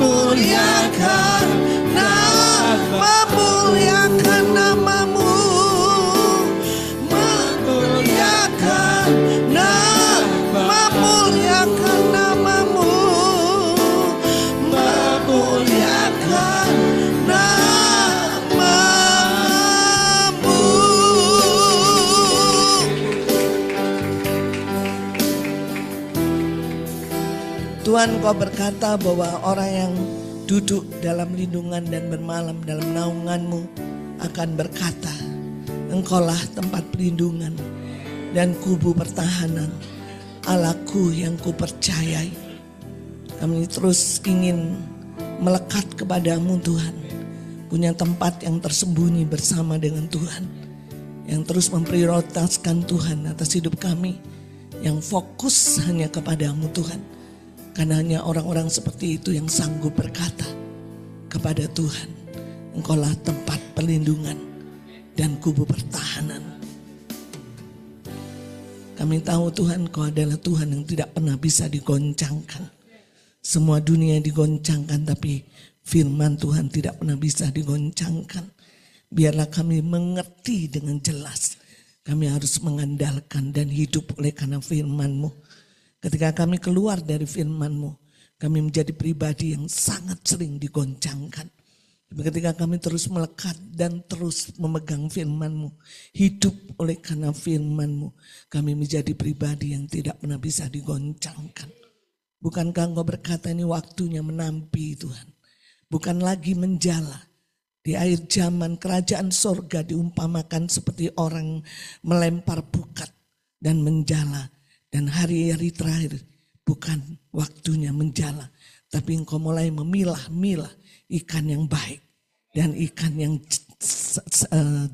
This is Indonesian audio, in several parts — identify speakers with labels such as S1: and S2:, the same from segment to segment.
S1: memuliakan namamu, memuliakan namamu, memuliakan namamu. Tuhan, Kau berkata bahwa orang yang duduk dalam lindungan dan bermalam dalam naungan-Mu akan berkata, Engkaulah tempat perlindungan dan kubu pertahanan, Allahku yang kupercayai. Kami terus ingin melekat kepadamu Tuhan, punya tempat yang tersembunyi bersama dengan Tuhan, yang terus memprioritaskan Tuhan atas hidup kami, yang fokus hanya kepadamu Tuhan. Karena hanya orang-orang seperti itu yang sanggup berkata kepada Tuhan, Engkaulah tempat perlindungan dan kubu pertahanan. Kami tahu Tuhan, Kau adalah Tuhan yang tidak pernah bisa digoncangkan. Semua dunia digoncangkan, tapi firman Tuhan tidak pernah bisa digoncangkan. Biarlah kami mengerti dengan jelas. Kami harus mengandalkan dan hidup oleh karena firman-Mu. Ketika kami keluar dari firman-Mu, kami menjadi pribadi yang sangat sering digoncangkan. Tapi ketika kami terus melekat dan terus memegang firman-Mu, hidup oleh karena firman-Mu, kami menjadi pribadi yang tidak pernah bisa digoncangkan. Bukankah Engkau berkata ini waktunya menampi Tuhan? Bukan lagi menjala. Di akhir zaman kerajaan sorga diumpamakan seperti orang melempar bukat dan menjala. Dan hari-hari terakhir bukan waktunya menjala, tapi Engkau mulai memilah-milah ikan yang baik dan ikan yang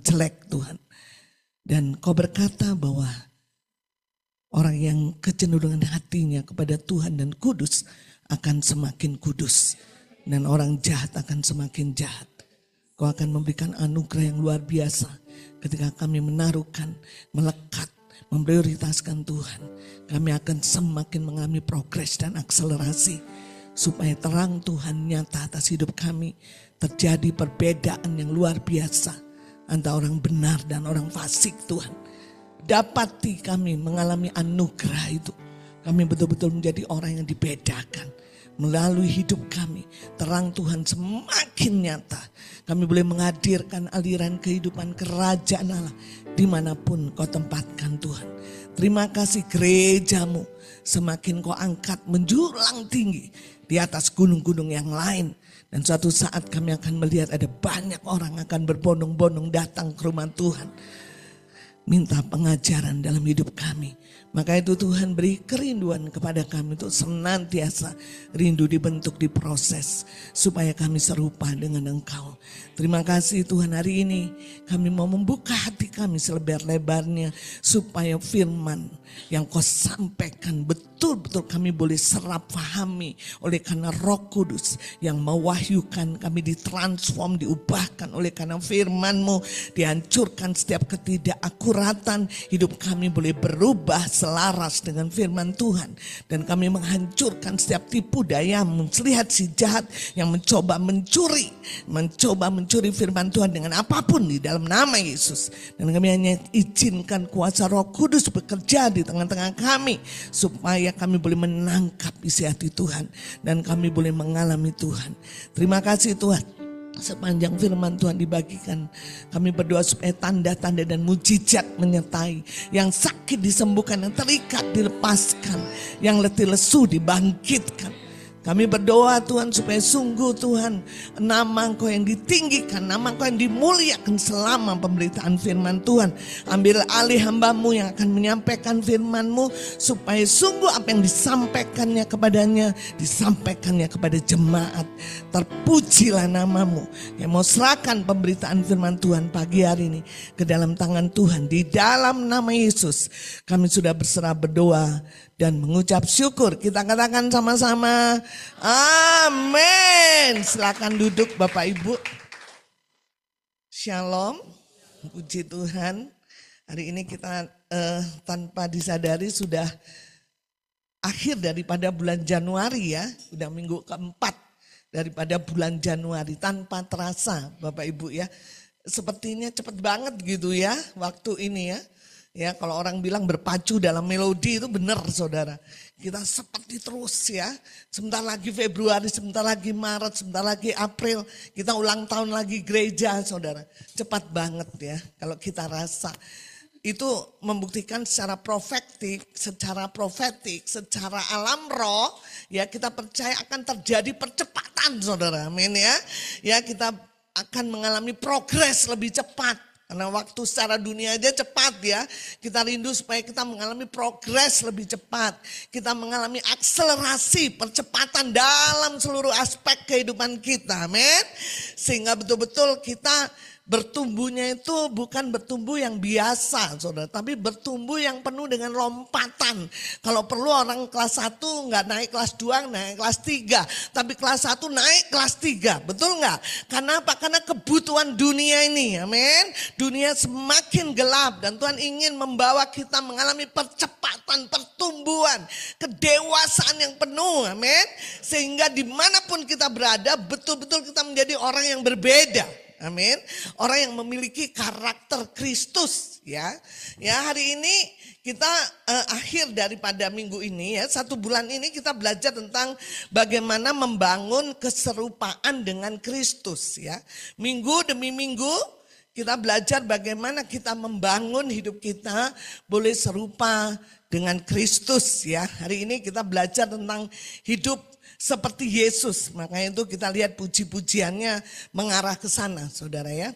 S1: jelek Tuhan. Dan Kau berkata bahwa orang yang kecenderungan hatinya kepada Tuhan dan kudus akan semakin kudus. Dan orang jahat akan semakin jahat. Kau akan memberikan anugerah yang luar biasa ketika kami menaruhkan, melekat, memprioritaskan Tuhan. Kami akan semakin mengalami progres dan akselerasi. Supaya terang Tuhan nyata atas hidup kami. Terjadi perbedaan yang luar biasa antara orang benar dan orang fasik Tuhan. Dapati kami mengalami anugerah itu. Kami betul-betul menjadi orang yang dibedakan. Melalui hidup kami, terang Tuhan semakin nyata. Kami boleh menghadirkan aliran kehidupan kerajaan Allah dimanapun Kau tempatkan Tuhan. Terima kasih gereja-Mu semakin Kau angkat menjulang tinggi di atas gunung-gunung yang lain. Dan suatu saat kami akan melihat ada banyak orang akan berbondong-bondong datang ke rumah Tuhan. Minta pengajaran dalam hidup kami. Maka itu Tuhan beri kerinduan kepada kami untuk senantiasa rindu dibentuk, diproses. Supaya kami serupa dengan Engkau. Terima kasih Tuhan, hari ini kami mau membuka hati kami selebar-lebarnya. Supaya firman yang Kau sampaikan betul-betul kami boleh serap fahami. Oleh karena Roh Kudus yang mewahyukan kami ditransform, diubahkan oleh karena firman-Mu. Dihancurkan setiap ketidakakuratan, hidup kami boleh berubah selaras dengan firman Tuhan. Dan kami menghancurkan setiap tipu daya, melihat si jahat yang mencoba mencuri firman Tuhan dengan apapun di dalam nama Yesus. Dan kami hanya izinkan kuasa Roh Kudus bekerja di tengah-tengah kami, supaya kami boleh menangkap isi hati Tuhan. Dan kami boleh mengalami Tuhan. Terima kasih Tuhan. Sepanjang firman Tuhan dibagikan, kami berdoa supaya tanda-tanda dan mujizat menyertai. Yang sakit disembuhkan, yang terikat dilepaskan, yang letih lesu dibangkitkan. Kami berdoa Tuhan supaya sungguh Tuhan nama Engkau yang ditinggikan, nama Engkau yang dimuliakan selama pemberitaan firman Tuhan. Ambil alih hamba-Mu yang akan menyampaikan firman-Mu, supaya sungguh apa yang disampaikannya kepadanya, disampaikannya kepada jemaat. Terpujilah nama-Mu yang mau serahkan pemberitaan firman Tuhan pagi hari ini ke dalam tangan Tuhan. Di dalam nama Yesus kami sudah berserah, berdoa dan mengucap syukur. Kita katakan sama-sama, amin. Silakan duduk Bapak Ibu. Shalom, puji Tuhan. Hari ini kita tanpa disadari sudah akhir daripada bulan Januari ya. Sudah minggu keempat. daripada bulan Januari tanpa terasa Bapak Ibu ya. Sepertinya cepat banget gitu ya waktu ini ya. Ya kalau orang bilang berpacu dalam melodi itu benar saudara. Kita seperti terus ya. Sebentar lagi Februari, sebentar lagi Maret, sebentar lagi April. Kita ulang tahun lagi gereja saudara. Cepat banget ya kalau kita rasa. Itu membuktikan secara profetik, secara alam roh. Ya kita percaya akan terjadi percepatan saudara. Amin ya. Ya kita akan mengalami progres lebih cepat. Karena waktu secara dunia aja cepat ya. Kita rindu supaya kita mengalami progres lebih cepat. Kita mengalami akselerasi, percepatan dalam seluruh aspek kehidupan kita. Amin. Sehingga betul-betul kita bertumbuhnya itu bukan bertumbuh yang biasa saudara. Tapi bertumbuh yang penuh dengan lompatan. Kalau perlu orang kelas 1 nggak naik kelas 2, naik kelas 3. Tapi kelas 1 naik kelas 3. Betul nggak? Karena apa? Karena kebutuhan dunia ini. Amin. Dunia semakin gelap. Dan Tuhan ingin membawa kita mengalami percepatan, pertumbuhan, kedewasaan yang penuh. Amin. Sehingga dimanapun kita berada betul-betul kita menjadi orang yang berbeda. Amin. Orang yang memiliki karakter Kristus ya. Ya hari ini kita akhir daripada minggu ini ya. 1 bulan ini kita belajar tentang bagaimana membangun keserupaan dengan Kristus ya. Minggu demi minggu kita belajar bagaimana kita membangun hidup kita boleh serupa dengan Kristus ya. Hari ini kita belajar tentang hidup seperti Yesus, makanya itu kita lihat puji-pujiannya mengarah ke sana, saudara ya.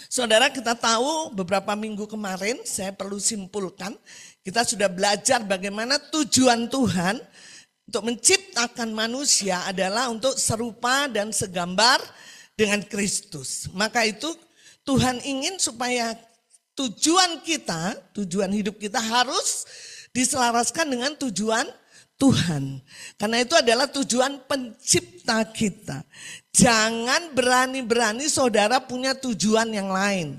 S1: Saudara kita tahu beberapa minggu kemarin, saya perlu simpulkan, kita sudah belajar bagaimana tujuan Tuhan untuk menciptakan manusia adalah untuk serupa dan segambar dengan Kristus. Maka itu Tuhan ingin supaya tujuan kita, tujuan hidup kita harus diselaraskan dengan tujuan Tuhan. Karena itu adalah tujuan pencipta kita. Jangan berani-berani saudara punya tujuan yang lain.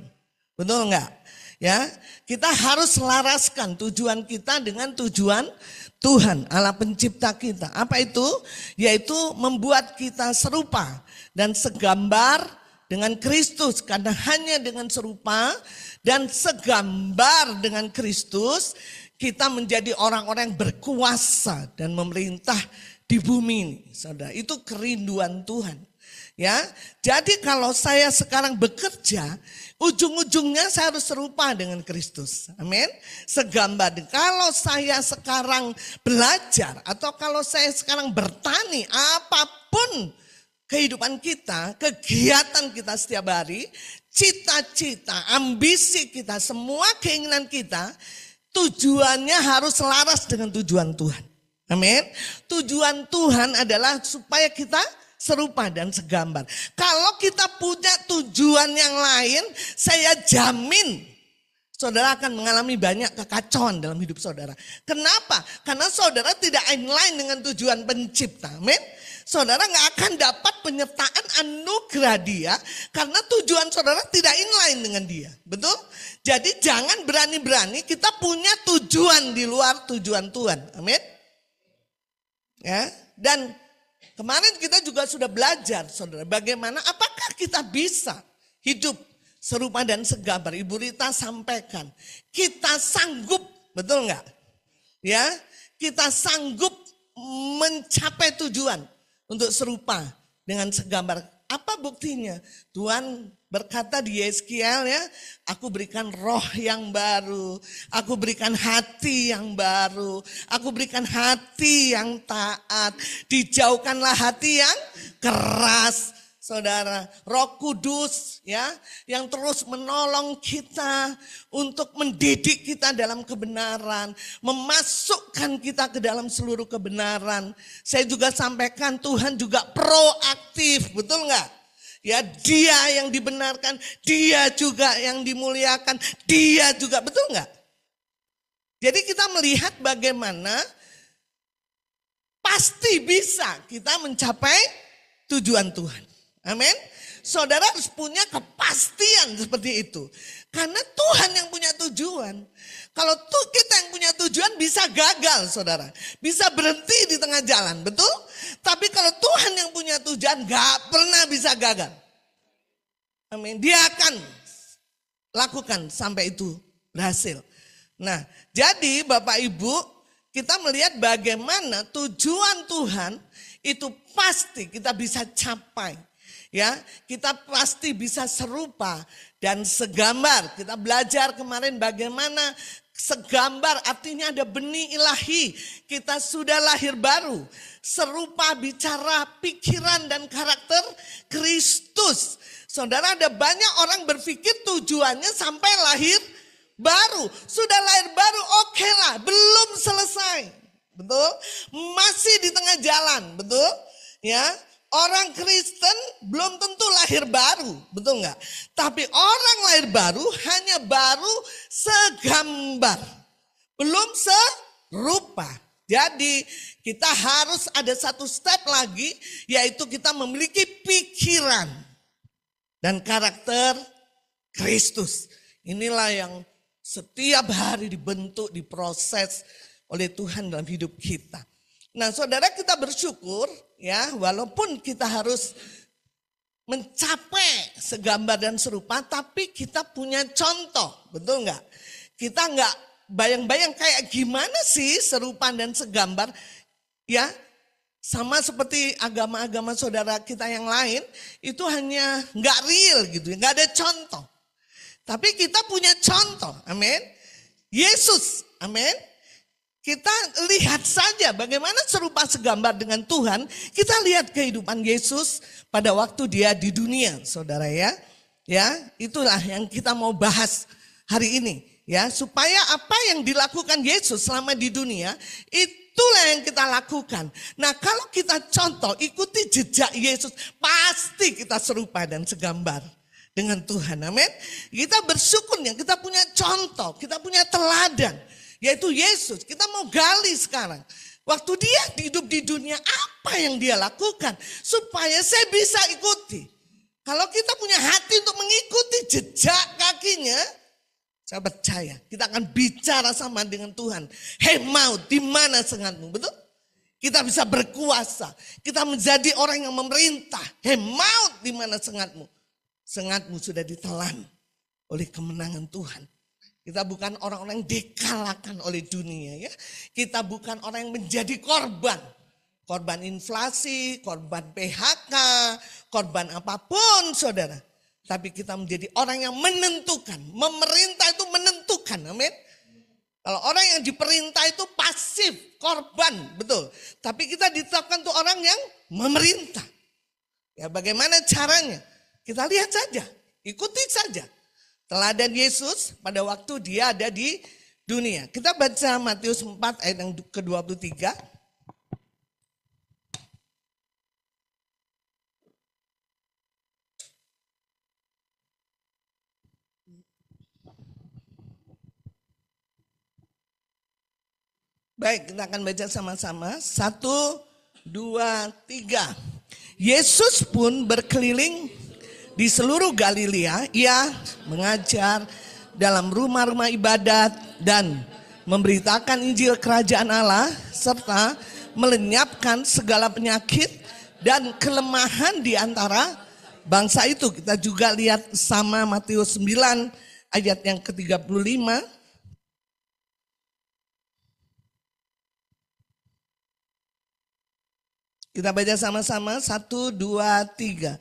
S1: Betul enggak? Ya, kita harus selaraskan tujuan kita dengan tujuan Tuhan, Allah pencipta kita. Apa itu? Yaitu membuat kita serupa dan segambar dengan Kristus. Karena hanya dengan serupa dan segambar dengan Kristus kita menjadi orang-orang yang berkuasa dan memerintah di bumi ini. Saudara, itu kerinduan Tuhan. Ya, jadi kalau saya sekarang bekerja, ujung-ujungnya saya harus serupa dengan Kristus. Amin. Segambar. Kalau saya sekarang belajar atau kalau saya sekarang bertani, apapun kehidupan kita, kegiatan kita setiap hari, cita-cita, ambisi kita, semua keinginan kita, tujuannya harus selaras dengan tujuan Tuhan. Amin. Tujuan Tuhan adalah supaya kita serupa dan segambar. Kalau kita punya tujuan yang lain, saya jamin saudara akan mengalami banyak kekacauan dalam hidup saudara. Kenapa? Karena saudara tidak inline dengan tujuan pencipta. Amin. Saudara gak akan dapat penyertaan anugerah dia karena tujuan saudara tidak inline dengan dia. Betul? Jadi jangan berani-berani kita punya tujuan di luar tujuan Tuhan. Amin. Ya, dan kemarin kita juga sudah belajar saudara bagaimana apakah kita bisa hidup serupa dan segambar. Ibu Rita sampaikan, kita sanggup, betul enggak? Ya, kita sanggup mencapai tujuan untuk serupa dengan segambar. Apa buktinya? Tuhan berkata di Yeskiel ya, aku berikan roh yang baru, aku berikan hati yang baru, aku berikan hati yang taat, dijauhkanlah hati yang keras. Saudara, Roh Kudus ya yang terus menolong kita untuk mendidik kita dalam kebenaran, memasukkan kita ke dalam seluruh kebenaran. Saya juga sampaikan Tuhan juga proaktif, betul enggak? Ya, dia yang dibenarkan, dia juga yang dimuliakan, dia juga, betul enggak? Jadi kita melihat bagaimana pasti bisa kita mencapai tujuan Tuhan. Amin. Saudara harus punya kepastian seperti itu. Karena Tuhan yang punya tujuan. Kalau kita yang punya tujuan bisa gagal saudara. Bisa berhenti di tengah jalan, betul? Tapi kalau Tuhan yang punya hujan gak pernah bisa gagal. Amin. Dia akan lakukan sampai itu berhasil. Nah, jadi Bapak Ibu, kita melihat bagaimana tujuan Tuhan itu pasti kita bisa capai. Ya, kita pasti bisa serupa dan segambar. Kita belajar kemarin bagaimana segambar artinya ada benih ilahi. Kita sudah lahir baru. Serupa bicara pikiran dan karakter Kristus. Saudara, ada banyak orang berpikir tujuannya sampai lahir baru. Sudah lahir baru, oke lah, belum selesai. Betul? Masih di tengah jalan, betul? Ya. Orang Kristen belum tentu lahir baru, betul nggak? Tapi orang lahir baru hanya baru segambar, belum serupa. Jadi kita harus ada satu step lagi, yaitu kita memiliki pikiran dan karakter Kristus. Inilah yang setiap hari dibentuk, diproses oleh Tuhan dalam hidup kita. Nah, saudara, kita bersyukur ya, walaupun kita harus mencapai segambar dan serupa, tapi kita punya contoh, betul nggak? Kita nggak bayang-bayang kayak gimana sih serupa dan segambar, ya sama seperti agama-agama saudara kita yang lain, itu hanya nggak real gitu, nggak ada contoh. Tapi kita punya contoh, amin. Yesus, amin. Kita lihat saja bagaimana serupa segambar dengan Tuhan. Kita lihat kehidupan Yesus pada waktu dia di dunia, saudara ya. Ya, itulah yang kita mau bahas hari ini. Ya, supaya apa yang dilakukan Yesus selama di dunia, itulah yang kita lakukan. Nah, kalau kita contoh, ikuti jejak Yesus, pasti kita serupa dan segambar dengan Tuhan. Amin. Kita bersyukurnya, kita punya contoh, kita punya teladan. Yaitu Yesus. Kita mau gali sekarang. Waktu dia hidup di dunia, apa yang dia lakukan supaya saya bisa ikuti. Kalau kita punya hati untuk mengikuti jejak kakinya, saya percaya kita akan bicara sama dengan Tuhan. Hei maut, di mana sengatmu? Betul? Kita bisa berkuasa. Kita menjadi orang yang memerintah. Hei maut, di mana sengatmu? Sengatmu sudah ditelan oleh kemenangan Tuhan. Kita bukan orang-orang yang dikalahkan oleh dunia ya. Kita bukan orang yang menjadi korban. Korban inflasi, korban PHK, korban apapun saudara. Tapi kita menjadi orang yang menentukan. Memerintah itu menentukan, amin. Kalau orang yang diperintah itu pasif, korban, betul. Tapi kita ditetapkan untuk orang yang memerintah. Ya bagaimana caranya? Kita lihat saja, ikuti saja. Teladan Yesus pada waktu dia ada di dunia. Kita baca Matius 4 ayat yang ke-23. Baik, kita akan baca sama-sama. 1, 2, 3. Yesus pun berkeliling di seluruh Galilea, ia mengajar dalam rumah-rumah ibadat dan memberitakan Injil Kerajaan Allah serta melenyapkan segala penyakit dan kelemahan di antara bangsa itu. Kita juga lihat sama Matius 9 ayat yang ke-35. Kita baca sama-sama, 1, 2, 3.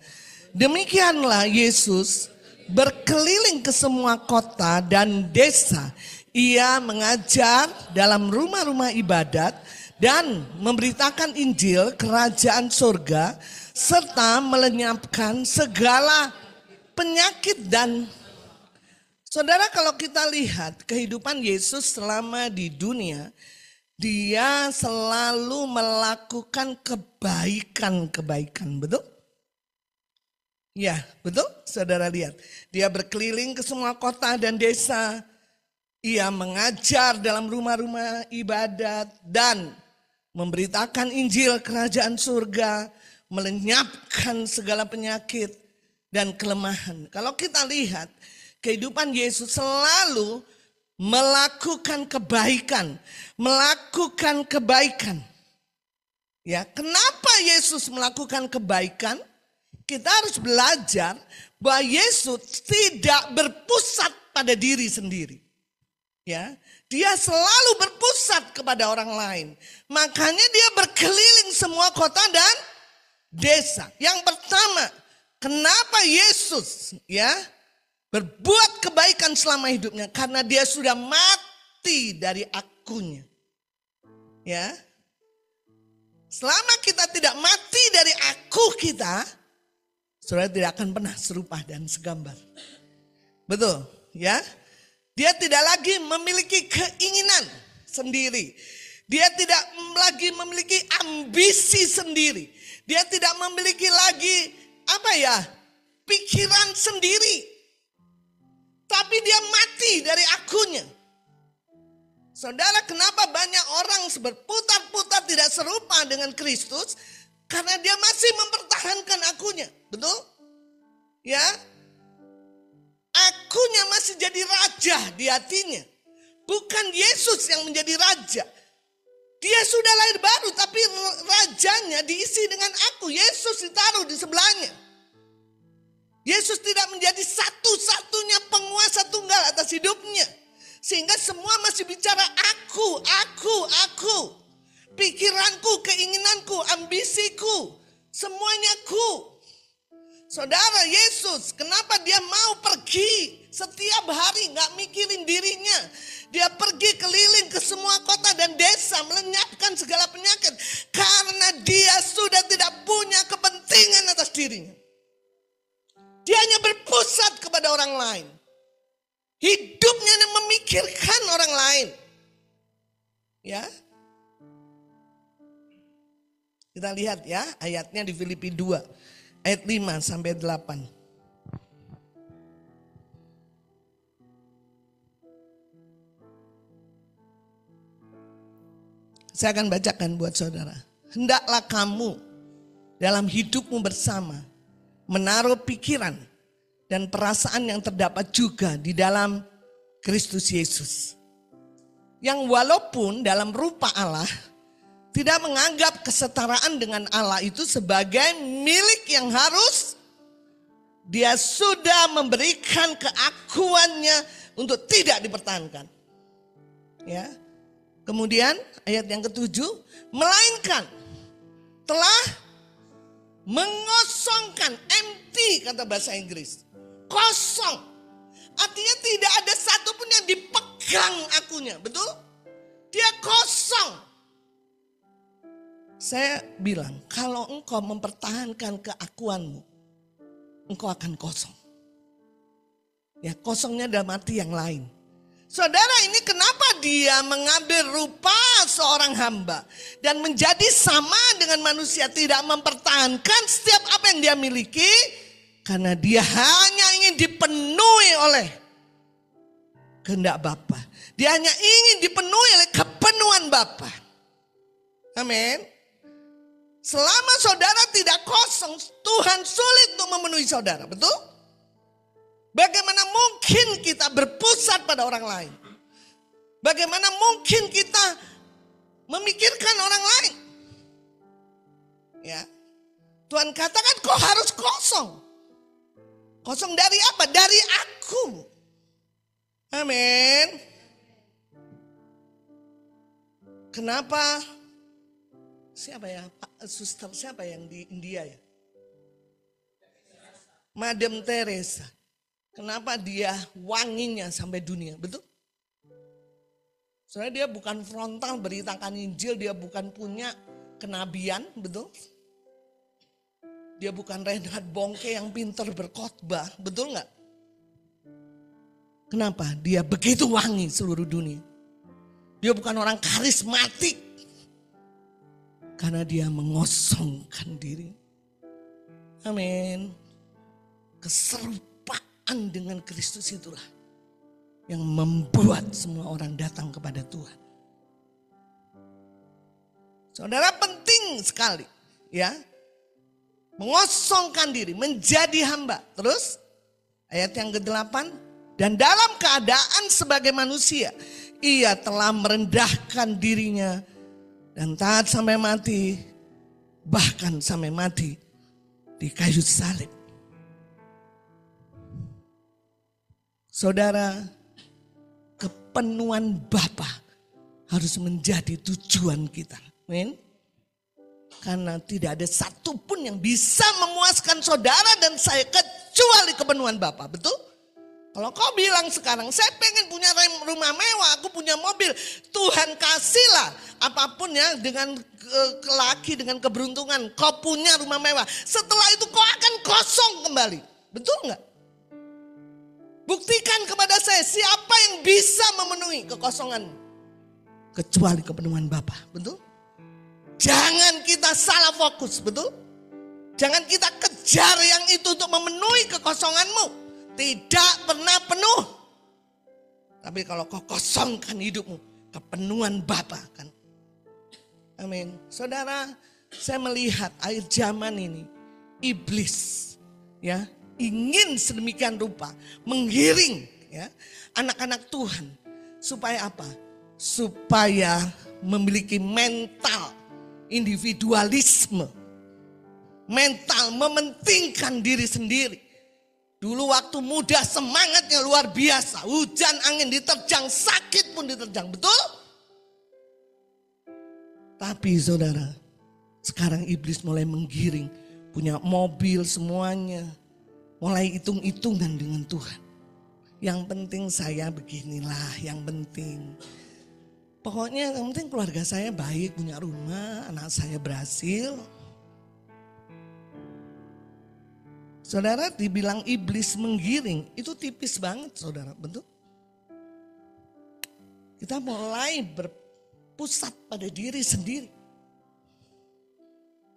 S1: Demikianlah Yesus berkeliling ke semua kota dan desa. Ia mengajar dalam rumah-rumah ibadat dan memberitakan Injil Kerajaan Surga serta melenyapkan segala penyakit dan saudara, kalau kita lihat kehidupan Yesus selama di dunia, dia selalu melakukan kebaikan-kebaikan, betul? Ya, betul, saudara lihat. Dia berkeliling ke semua kota dan desa. Ia mengajar dalam rumah-rumah ibadat dan memberitakan Injil Kerajaan Surga, melenyapkan segala penyakit dan kelemahan. Kalau kita lihat, kehidupan Yesus selalu melakukan kebaikan, melakukan kebaikan. Ya, kenapa Yesus melakukan kebaikan? Kita harus belajar bahwa Yesus tidak berpusat pada diri sendiri. Ya, dia selalu berpusat kepada orang lain. Makanya dia berkeliling semua kota dan desa. Yang pertama, kenapa Yesus berbuat kebaikan selama hidupnya? Karena dia sudah mati dari akunya. Ya. Selama kita tidak mati dari aku kita, saudara tidak akan pernah serupa dan segambar. Betul, ya? Dia tidak lagi memiliki keinginan sendiri. Dia tidak lagi memiliki ambisi sendiri. Dia tidak memiliki lagi pikiran sendiri. Tapi dia mati dari akunya. Saudara, kenapa banyak orang berputar-putar tidak serupa dengan Kristus? Karena dia masih mempertahankan akunya. Betul? Ya. Akunya masih jadi raja di hatinya. Bukan Yesus yang menjadi raja. Dia sudah lahir baru tapi rajanya diisi dengan aku. Yesus ditaruh di sebelahnya. Yesus tidak menjadi satu-satunya penguasa tunggal atas hidupnya. Sehingga semua masih bicara aku. Pikiranku, keinginanku, ambisiku. Semuanya aku. Saudara, Yesus, kenapa dia mau pergi setiap hari gak mikirin dirinya. Dia pergi keliling ke semua kota dan desa melenyapkan segala penyakit. Karena dia sudah tidak punya kepentingan atas dirinya. Dia hanya berpusat kepada orang lain. Hidupnya memikirkan orang lain. Ya. Kita lihat ya ayatnya di Filipi 2 ayat 5 sampai 8. Saya akan bacakan buat saudara. Hendaklah kamu dalam hidupmu bersama menaruh pikiran dan perasaan yang terdapat juga di dalam Kristus Yesus. Yang walaupun dalam rupa Allah, tidak menganggap kesetaraan dengan Allah itu sebagai milik yang harus. Dia sudah memberikan keakuannya untuk tidak dipertahankan. Ya. Kemudian ayat yang ke-7, melainkan telah mengosongkan, empty kata bahasa Inggris. Kosong. Artinya tidak ada satupun yang dipegang akunya. Betul? Dia kosong. Saya bilang, kalau engkau mempertahankan keakuanmu, engkau akan kosong. Ya, kosongnya dalam arti yang lain. Saudara, ini kenapa dia mengambil rupa seorang hamba dan menjadi sama dengan manusia, tidak mempertahankan setiap apa yang dia miliki, karena dia hanya ingin dipenuhi oleh kehendak Bapa. Dia hanya ingin dipenuhi oleh kepenuhan Bapa. Amin. Selama saudara tidak kosong, Tuhan sulit untuk memenuhi saudara, betul? Bagaimana mungkin kita berpusat pada orang lain? Bagaimana mungkin kita memikirkan orang lain? Ya. Tuhan katakan kau harus kosong. Kosong dari apa? Dari aku. Amin. Kenapa? Siapa ya? Pak Suster siapa yang di India ya? Madam Teresa. Kenapa dia wanginya sampai dunia? Betul? Soalnya dia bukan frontal beritakan Injil, dia bukan punya kenabian, betul? Dia bukan Reinhard Bonnke yang pintar berkhotbah, betul nggak? Kenapa? Dia begitu wangi seluruh dunia. Dia bukan orang karismatik. Karena dia mengosongkan diri. Amin. Keserupaan dengan Kristus itulah yang membuat semua orang datang kepada Tuhan. Saudara, penting sekali ya. Mengosongkan diri, menjadi hamba. Terus ayat yang ke-8, dan dalam keadaan sebagai manusia, ia telah merendahkan dirinya dan taat sampai mati, bahkan sampai mati di kayu salib. Saudara, kepenuhan Bapa harus menjadi tujuan kita. Amin. Karena tidak ada satupun yang bisa memuaskan saudara dan saya kecuali kepenuhan Bapa. Betul? Kalau kau bilang sekarang, saya pengen punya rumah mewah, aku punya mobil. Tuhan kasihlah apapun ya dengan kelaki, dengan keberuntungan. Kau punya rumah mewah. Setelah itu kau akan kosong kembali. Betul nggak? Buktikan kepada saya siapa yang bisa memenuhi kekosongan. Kecuali kepenuhan Bapa. Betul? Jangan kita salah fokus. Betul? Jangan kita kejar yang itu untuk memenuhi kekosonganmu. Tidak pernah penuh. Tapi kalau kau kosongkan hidupmu, kepenuhan Bapa kan. Amin. Saudara, saya melihat akhir zaman ini iblis ya ingin sedemikian rupa menggiring ya anak-anak Tuhan supaya apa? Supaya memiliki mental individualisme, mental mementingkan diri sendiri. Dulu waktu muda semangatnya luar biasa. Hujan angin diterjang, sakit pun diterjang. Betul? Tapi saudara, sekarang iblis mulai menggiring. Punya mobil semuanya. Mulai hitung-hitungan dengan Tuhan. Yang penting saya beginilah, yang penting. Pokoknya yang penting keluarga saya baik, punya rumah, anak saya berhasil. Saudara, dibilang iblis menggiring, itu tipis banget saudara, betul? Kita mulai berpusat pada diri sendiri.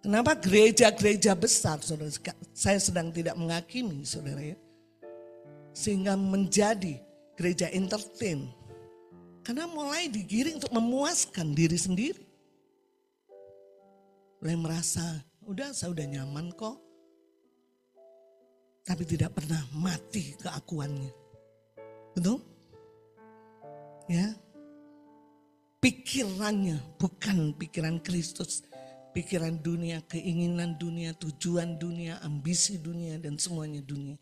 S1: Kenapa gereja-gereja besar, saudara, saya sedang tidak menghakimi saudara ya. Sehingga menjadi gereja entertain. Karena mulai digiring untuk memuaskan diri sendiri. Mulai merasa, saya udah nyaman kok. Tapi tidak pernah mati keakuannya. Betul? Ya. Pikirannya bukan pikiran Kristus. Pikiran dunia, keinginan dunia, tujuan dunia, ambisi dunia dan semuanya dunia.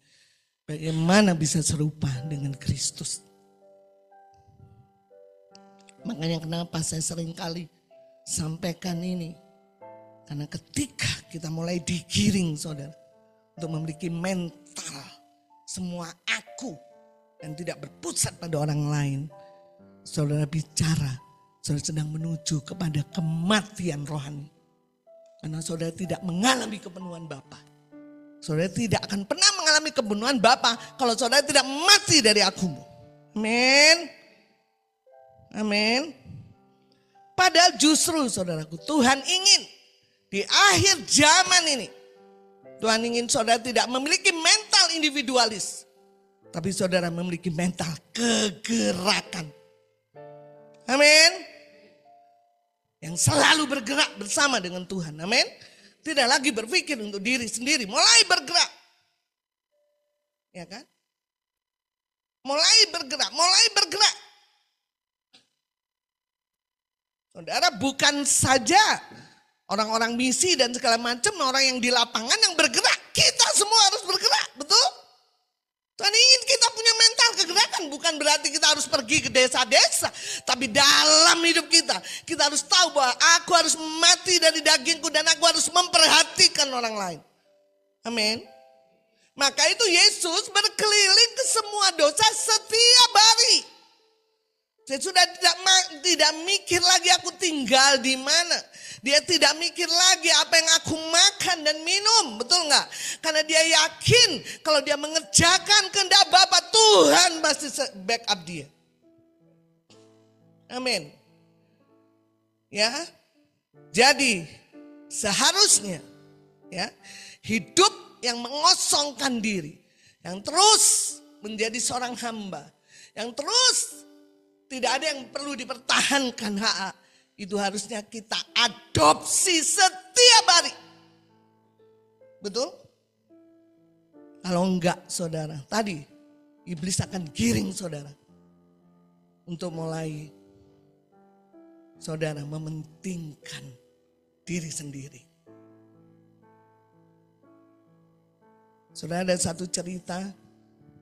S1: Bagaimana bisa serupa dengan Kristus? Makanya kenapa saya sering kali sampaikan ini. Karena ketika kita mulai digiring saudara. Untuk memiliki mental semua aku dan tidak berpusat pada orang lain. Saudara bicara, saudara sedang menuju kepada kematian rohani. Karena saudara tidak mengalami kepenuhan Bapa. Saudara tidak akan pernah mengalami kepenuhan Bapa kalau saudara tidak mati dari akumu. Amin. Amin. Padahal justru saudaraku, Tuhan ingin di akhir zaman ini Tuhan ingin saudara tidak memiliki mental individualis. Tapi saudara memiliki mental kegerakan. Amin. Yang selalu bergerak bersama dengan Tuhan. Amin. Tidak lagi berpikir untuk diri sendiri. Mulai bergerak. Ya kan? Mulai bergerak. Mulai bergerak. Saudara, bukan saja orang-orang misi dan segala macam, orang yang di lapangan yang bergerak. Kita semua harus bergerak, betul? Tuhan ingin kita punya mental kegerakan. Bukan berarti kita harus pergi ke desa-desa. Tapi dalam hidup kita harus tahu bahwa aku harus mati dari dagingku dan aku harus memperhatikan orang lain. Amin. Maka itu Yesus berkeliling ke semua dosa setiap hari. Saya sudah tidak mikir lagi aku tinggal di mana. Dia tidak mikir lagi apa yang aku makan dan minum. Betul nggak? Karena dia yakin kalau dia mengerjakan kehendak Bapa, Tuhan pasti backup dia. Amin. Ya. Jadi seharusnya ya hidup yang mengosongkan diri, yang terus menjadi seorang hamba, yang terus tidak ada yang perlu dipertahankan hak. Itu harusnya kita adopsi setiap hari. Betul? Kalau enggak saudara, tadi iblis akan giring saudara. Untuk mulai saudara mementingkan diri sendiri. Saudara, ada satu cerita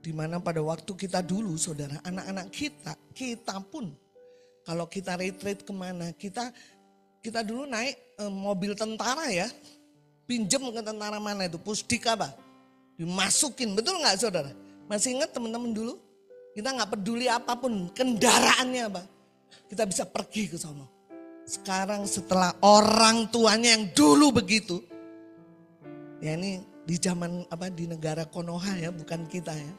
S1: di mana pada waktu kita dulu, saudara, anak-anak kita pun kalau kita retreat kemana, kita dulu naik mobil tentara ya, pinjem ke tentara mana itu, Pusdik apa, dimasukin, betul nggak saudara? Masih ingat teman-teman dulu? Kita nggak peduli apapun kendaraannya apa, kita bisa pergi ke sana. Sekarang setelah orang tuanya yang dulu begitu, ya ini di zaman di negara Konoha ya, bukan kita ya,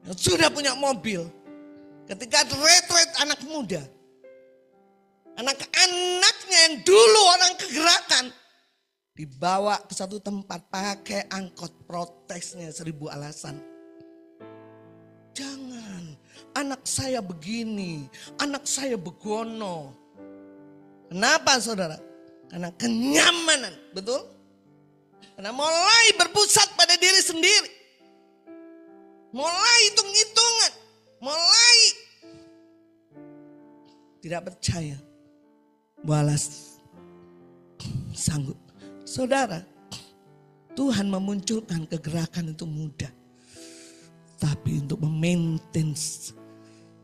S1: yang sudah punya mobil. Ketika retret anak muda, anak-anaknya yang dulu orang kegerakan, dibawa ke satu tempat pakai angkot, protesnya 1000 alasan. Jangan, anak saya begini, anak saya begono. Kenapa saudara? Karena kenyamanan, betul? Karena mulai berpusat pada diri sendiri. Mulai hitung-hitungan. Mulai tidak percaya bahwa sanggup. Saudara, Tuhan memunculkan kegerakan itu mudah. Tapi untuk memaintain,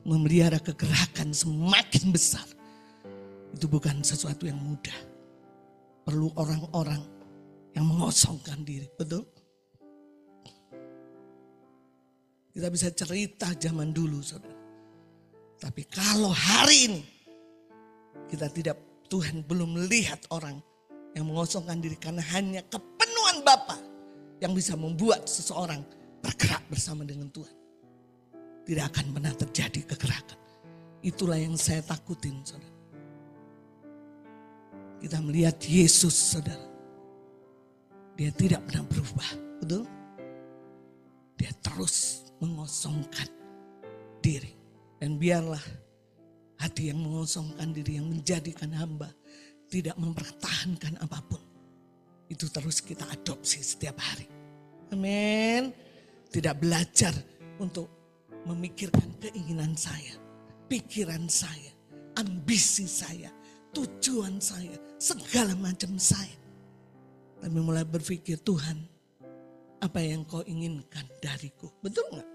S1: memelihara kegerakan semakin besar, itu bukan sesuatu yang mudah. Perlu orang-orang yang mengosongkan diri, betul? Kita bisa cerita zaman dulu, saudara. Tapi kalau hari ini Tuhan belum melihat orang yang mengosongkan diri, karena hanya kepenuhan Bapa yang bisa membuat seseorang bergerak bersama dengan Tuhan. Tidak akan pernah terjadi kegerakan. Itulah yang saya takutin, saudara. Kita melihat Yesus, saudara. Dia tidak pernah berubah, betul? Dia terus mengosongkan diri. Dan biarlah hati yang mengosongkan diri, yang menjadikan hamba, tidak mempertahankan apapun. Itu terus kita adopsi setiap hari. Amin. Tidak belajar untuk memikirkan keinginan saya, pikiran saya, ambisi saya, tujuan saya, segala macam saya. Tapi mulai berpikir, Tuhan, apa yang kau inginkan dariku? Betul nggak?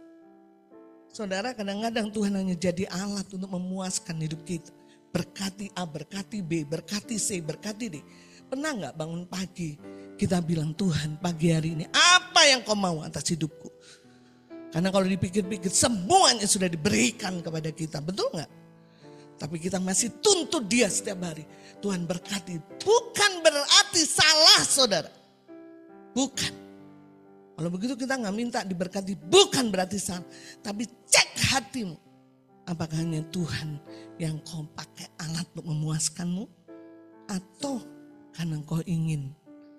S1: Saudara, kadang-kadang Tuhan hanya jadi alat untuk memuaskan hidup kita. Berkati A, berkati B, berkati C, berkati D. Pernah nggak bangun pagi kita bilang, Tuhan pagi hari ini apa yang kau mau atas hidupku? Karena kalau dipikir-pikir semuanya sudah diberikan kepada kita, betul nggak? Tapi kita masih tuntut dia setiap hari. Tuhan berkati, bukan berarti salah saudara. Bukan. Kalau begitu kita nggak minta diberkati, bukan berarti salah. Tapi cek hatimu. Apakah hanya Tuhan yang kau pakai alat untuk memuaskanmu? Atau karena kau ingin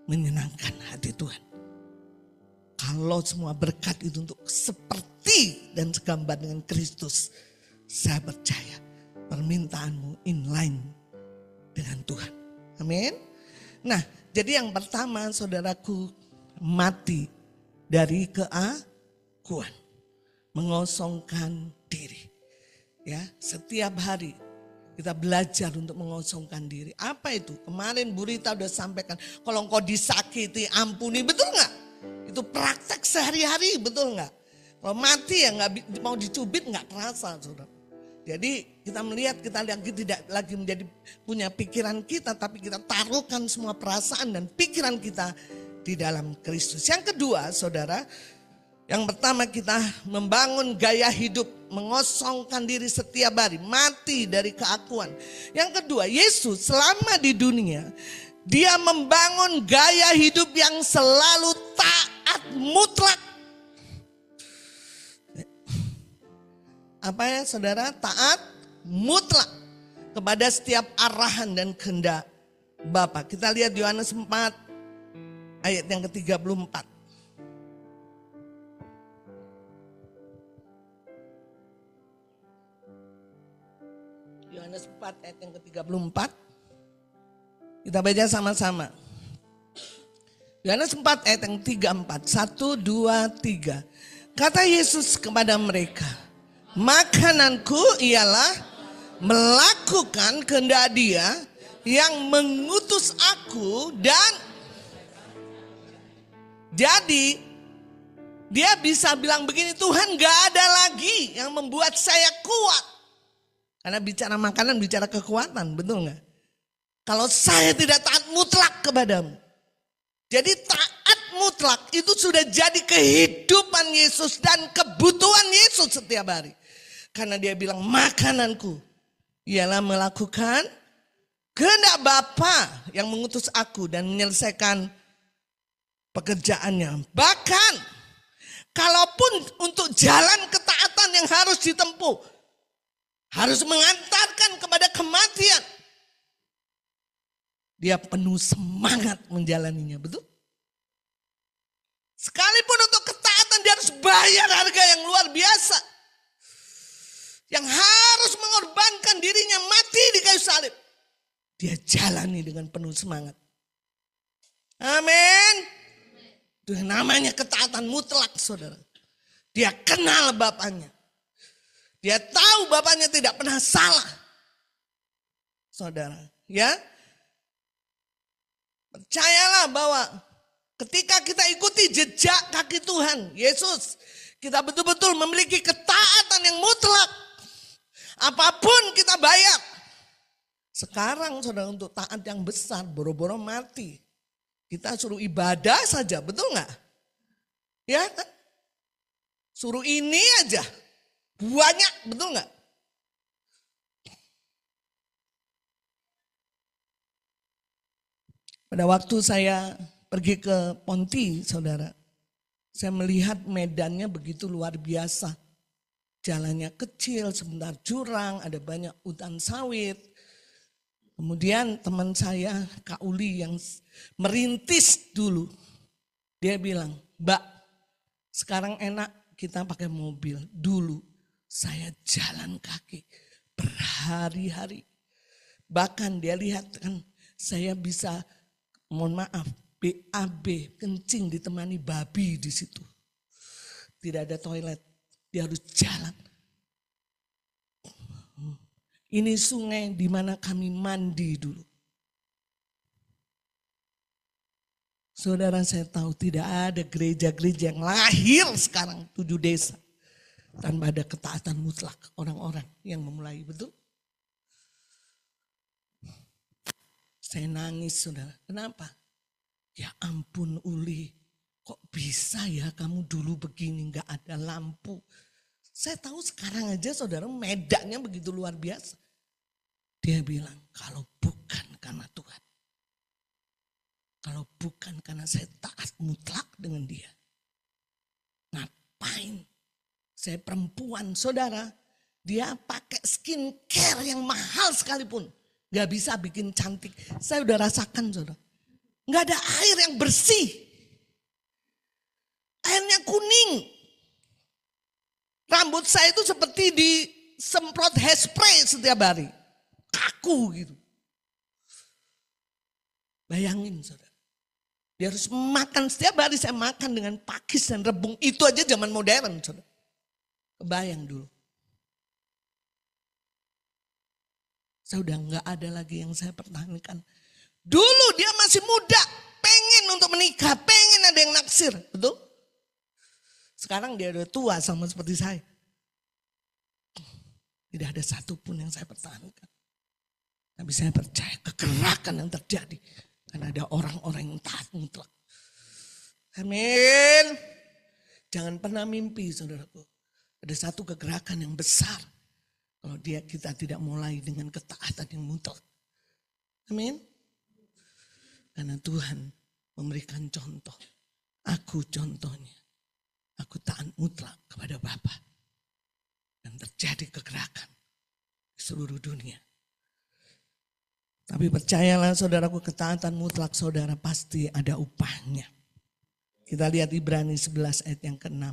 S1: menyenangkan hati Tuhan? Kalau semua berkat itu untuk seperti dan segambar dengan Kristus, saya percaya permintaanmu inline dengan Tuhan. Amin. Nah, jadi yang pertama saudaraku, mati dari keakuan, mengosongkan diri. Ya, setiap hari kita belajar untuk mengosongkan diri. Apa itu? Kemarin Bu Rita udah sampaikan, kalau engkau disakiti ampuni, betul nggak? Itu praktek sehari-hari, betul nggak? Kalau mati ya nggak mau dicubit nggak kerasa, saudara. Jadi kita melihat, kita lagi tidak lagi menjadi punya pikiran kita, tapi kita taruhkan semua perasaan dan pikiran kita di dalam Kristus. Yang kedua, saudara, yang pertama kita membangun gaya hidup, mengosongkan diri setiap hari, mati dari keakuan. Yang kedua, Yesus selama di dunia, dia membangun gaya hidup yang selalu taat mutlak. Apa ya saudara? Taat mutlak kepada setiap arahan dan kehendak Bapa. Kita lihat Yohanes 4 ayat yang ke-34. Yohanes 4 ayat yang ke-34. Kita baca sama-sama. Yohanes 4 ayat yang 34. 1, 2, 3. Kata Yesus kepada mereka, makananku ialah melakukan kehendak Dia yang mengutus aku, dan jadi Dia bisa bilang begini, Tuhan gak ada lagi yang membuat saya kuat. Karena bicara makanan, bicara kekuatan, betul gak? Kalau saya tidak taat mutlak kepadamu. Jadi taat mutlak itu sudah jadi kehidupan Yesus dan kebutuhan Yesus setiap hari. Karena dia bilang makananku ialah melakukan kehendak Bapa yang mengutus aku dan menyelesaikan pekerjaannya. Bahkan kalaupun untuk jalan ketaatan yang harus ditempuh, harus mengantarkan kepada kematian, dia penuh semangat menjalaninya, betul? Sekalipun untuk ketaatan dia harus bayar harga yang luar biasa. Yang harus mengorbankan dirinya mati di kayu salib. Dia jalani dengan penuh semangat. Amin. Itu namanya ketaatan mutlak, saudara. Dia kenal Bapaknya. Dia tahu Bapaknya tidak pernah salah. Saudara, ya. Percayalah bahwa ketika kita ikuti jejak kaki Tuhan, Yesus, kita betul-betul memiliki ketaatan yang mutlak. Apapun kita bayar. Sekarang saudara untuk taat yang besar, boro-boro mati. Kita suruh ibadah saja, betul gak? Ya kan? Suruh ini aja, banyak, betul gak? Pada waktu saya pergi ke Ponti, saudara, saya melihat medannya begitu luar biasa. Jalannya kecil, sebentar jurang, ada banyak hutan sawit. Kemudian teman saya, Kak Uli yang merintis dulu. Dia bilang, Mbak, sekarang enak kita pakai mobil. Dulu saya jalan kaki berhari-hari. Bahkan dia lihat kan saya bisa, mohon maaf, BAB, kencing ditemani babi di situ. Tidak ada toilet. Dia harus jalan. Ini sungai di mana kami mandi dulu. Saudara, saya tahu tidak ada gereja-gereja yang lahir sekarang 7 desa. Tanpa ada ketaatan mutlak orang-orang yang memulai, betul? Saya nangis, saudara. Kenapa? Ya ampun Uli, kok bisa ya kamu dulu begini gak ada lampu. Saya tahu sekarang aja saudara medannya begitu luar biasa. Dia bilang kalau bukan karena Tuhan. Kalau bukan karena saya taat mutlak dengan dia. Ngapain? Saya perempuan saudara. Dia pakai skincare yang mahal sekalipun. Gak bisa bikin cantik. Saya udah rasakan saudara. Gak ada air yang bersih. Airnya kuning. Rambut saya itu seperti disemprot hairspray setiap hari. Kaku gitu. Bayangin saudara. Dia harus makan setiap hari saya makan dengan pakis dan rebung. Itu aja zaman modern saudara. Kebayang dulu. Saya udah gak ada lagi yang saya pertahankan. Dulu dia masih muda. Pengen untuk menikah. Pengen ada yang naksir. Betul? Sekarang dia udah tua sama seperti saya. Tidak ada satupun yang saya pertahankan. Tapi saya percaya kegerakan yang terjadi. Karena ada orang-orang yang taat mutlak. Amin. Jangan pernah mimpi saudaraku. Ada satu kegerakan yang besar. Kalau kita tidak mulai dengan ketaatan yang mutlak. Amin. Karena Tuhan memberikan contoh. Aku contohnya. Aku taat mutlak kepada Bapa. Dan terjadi kegerakan di seluruh dunia. Tapi percayalah saudaraku, ketaatan mutlak saudara pasti ada upahnya. Kita lihat Ibrani 11 ayat yang ke-6.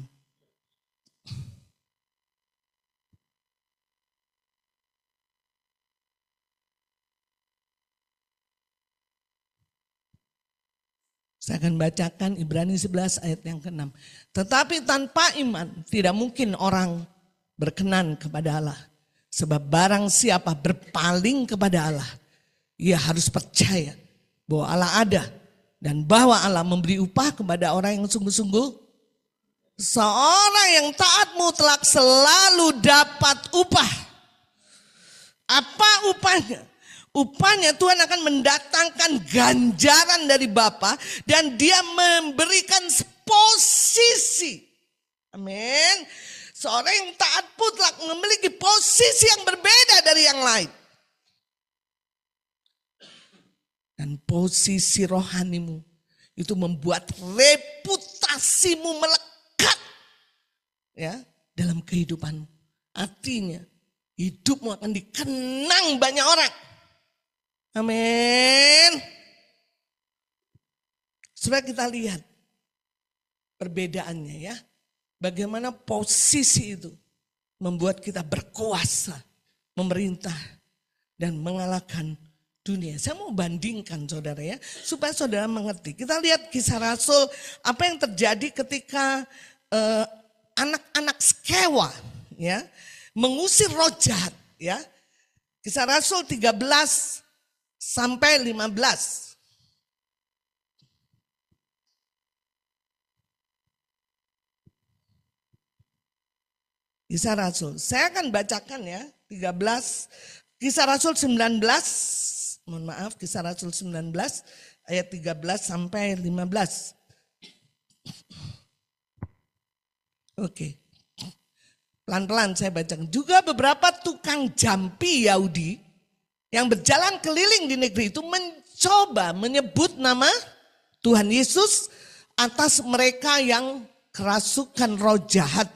S1: Saya akan bacakan Ibrani 11 ayat yang ke-6. Tetapi tanpa iman tidak mungkin orang berkenan kepada Allah. Sebab barang siapa berpaling kepada Allah, ia harus percaya bahwa Allah ada. Dan bahwa Allah memberi upah kepada orang yang sungguh-sungguh Seorang yang taat mutlak selalu dapat upah. Apa upahnya? Upahnya Tuhan akan mendatangkan ganjaran dari Bapa dan dia memberikan posisi. Amin. Seorang yang taat mutlak memiliki posisi yang berbeda dari yang lain. Dan posisi rohanimu itu membuat reputasimu melekat ya dalam kehidupanmu. Artinya hidupmu akan dikenang banyak orang. Amin. Supaya kita lihat perbedaannya ya. Bagaimana posisi itu membuat kita berkuasa, memerintah dan mengalahkan dunia. Saya mau bandingkan saudara ya, supaya saudara mengerti. Kita lihat Kisah Rasul, apa yang terjadi ketika anak-anak Skewa ya mengusir roh jahat ya. Kisah Rasul 13 sampai 15. Kisah Rasul. Saya akan bacakan ya 13. Kisah Rasul 19. Mohon maaf, Kisah Rasul 19 ayat 13 sampai 15. Oke. Pelan-pelan saya bacakan. Juga beberapa tukang jampi Yahudi yang berjalan keliling di negeri itu mencoba menyebut nama Tuhan Yesus atas mereka yang kerasukan roh jahat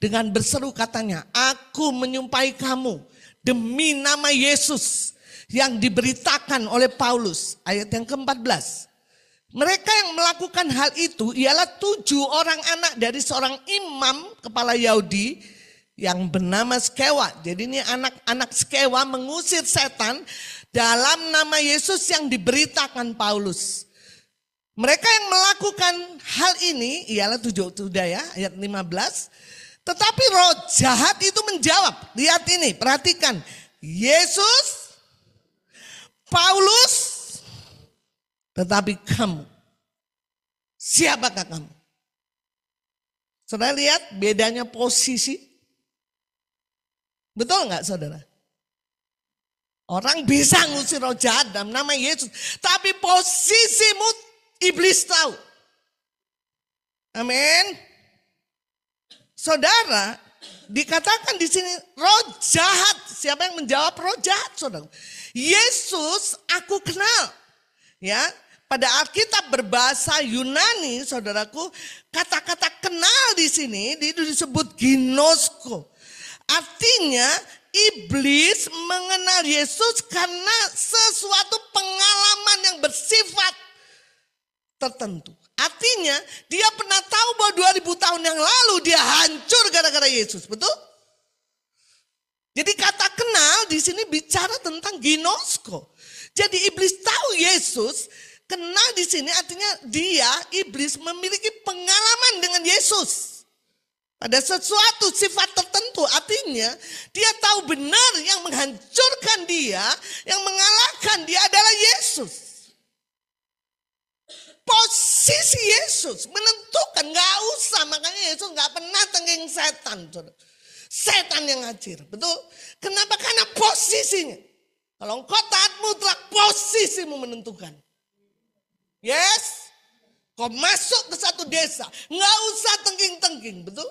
S1: dengan berseru katanya, aku menyumpahi kamu demi nama Yesus yang diberitakan oleh Paulus. Ayat yang ke-14. Mereka yang melakukan hal itu ialah 7 orang anak dari seorang imam kepala Yahudi yang bernama Skewa. Jadi ini anak-anak Skewa mengusir setan dalam nama Yesus yang diberitakan Paulus. Mereka yang melakukan hal ini ialah 7 sudah ya, ayat 15. Tetapi roh jahat itu menjawab. Lihat ini, perhatikan. Yesus, Paulus, tetapi kamu. Siapakah kamu? Saudara lihat bedanya posisi. Betul enggak saudara? Orang bisa ngusir roh jahat dalam nama Yesus. Tapi posisimu iblis tahu. Amin. Saudara, dikatakan di sini roh jahat. Siapa yang menjawab roh jahat saudara? Yesus aku kenal. Ya, pada Alkitab berbahasa Yunani saudaraku, kata-kata kenal di sini itu disebut ginosko. Artinya iblis mengenal Yesus karena sesuatu pengalaman yang bersifat tertentu. Artinya dia pernah tahu bahwa 2000 tahun yang lalu dia hancur gara-gara Yesus, betul? Jadi kata kenal di sini bicara tentang ginosko. Jadi iblis tahu Yesus, kenal di sini artinya dia iblis memiliki pengalaman dengan Yesus. Ada sesuatu sifat tertentu, artinya dia tahu benar yang menghancurkan dia, yang mengalahkan dia adalah Yesus. Posisi Yesus menentukan, gak usah, makanya Yesus gak pernah tengking setan. Setan yang ngacir, betul? Kenapa? Karena posisinya. Kalau engkau taat mutlak, posisimu menentukan. Yes, kau masuk ke satu desa, gak usah tengking-tengking, betul?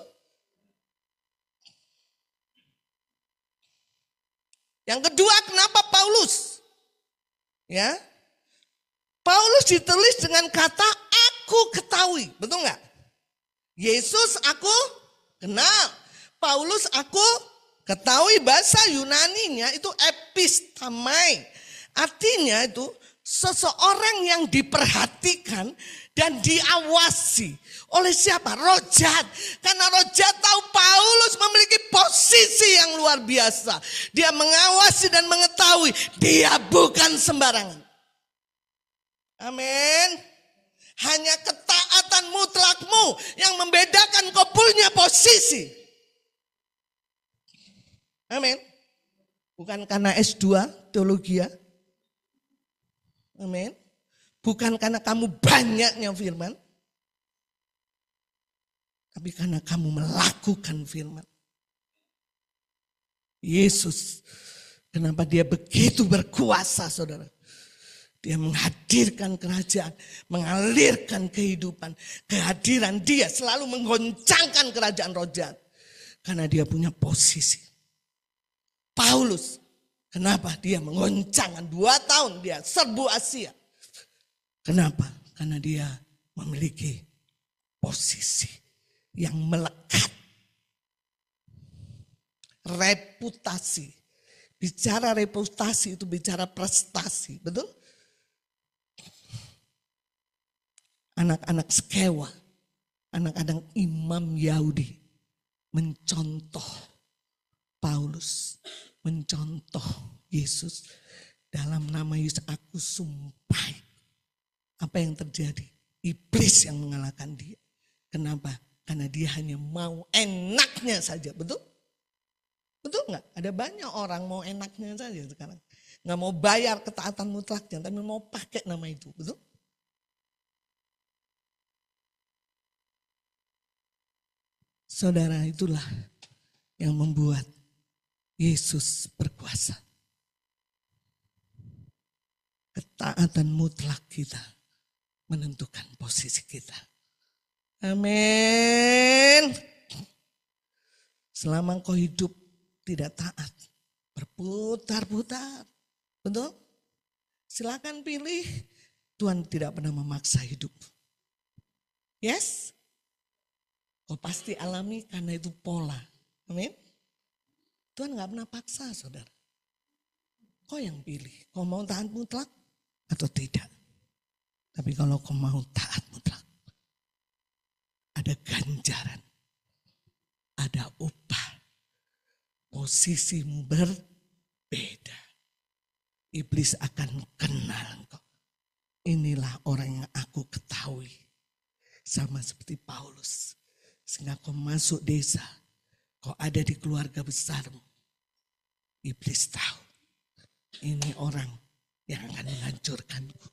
S1: Yang kedua, kenapa Paulus? Ya, Paulus ditulis dengan kata aku ketahui, betul nggak? Yesus aku kenal, Paulus aku ketahui. Bahasa Yunaninya itu epistamai, artinya itu seseorang yang diperhatikan dan diawasi oleh siapa? Roh jahat. Karena roh jahat tahu Paulus memiliki posisi yang luar biasa. Dia mengawasi dan mengetahui dia bukan sembarangan. Amin. Hanya ketaatan mutlakmu yang membedakan kau punya posisi. Amin. Bukan karena S2 teologi ya. Amin. Bukan karena kamu banyaknya firman. Tapi tapi karena kamu melakukan firman. Yesus, kenapa dia begitu berkuasa, saudara? Dia menghadirkan kerajaan, mengalirkan kehidupan. Kehadiran dia selalu menggoncangkan kerajaan roh jahat. Karena dia punya posisi. Paulus, kenapa dia menggoncangkan 2 tahun dia serbu Asia? Kenapa? Karena dia memiliki posisi yang melekat. Reputasi. Bicara reputasi itu bicara prestasi, betul? Anak-anak Skewa, anak-anak imam Yahudi mencontoh Paulus, mencontoh Yesus. Dalam nama Yesus aku sumpah. Apa yang terjadi? Iblis yang mengalahkan dia. Kenapa? Karena dia hanya mau enaknya saja, betul? Betul nggak? Ada banyak orang mau enaknya saja sekarang. Nggak mau bayar ketaatan mutlaknya, tapi mau pakai nama itu, betul? Saudara, itulah yang membuat Yesus berkuasa. Ketaatan mutlak kita menentukan posisi kita. Amin. Selama engkau hidup tidak taat, berputar-putar, betul? Silakan pilih. Tuhan tidak pernah memaksa hidup. Yes? Kau pasti alami karena itu pola. Amin. Tuhan gak pernah paksa, saudara. Kau yang pilih. Kau mau taat mutlak atau tidak. Tapi kalau kau mau taat mutlak, ada ganjaran. Ada upah. Posisimu berbeda. Iblis akan kenal engkau. Inilah orang yang aku ketahui. Sama seperti Paulus. Sehingga kau masuk desa, kau ada di keluarga besarmu. Iblis tahu, ini orang yang akan menghancurkanku.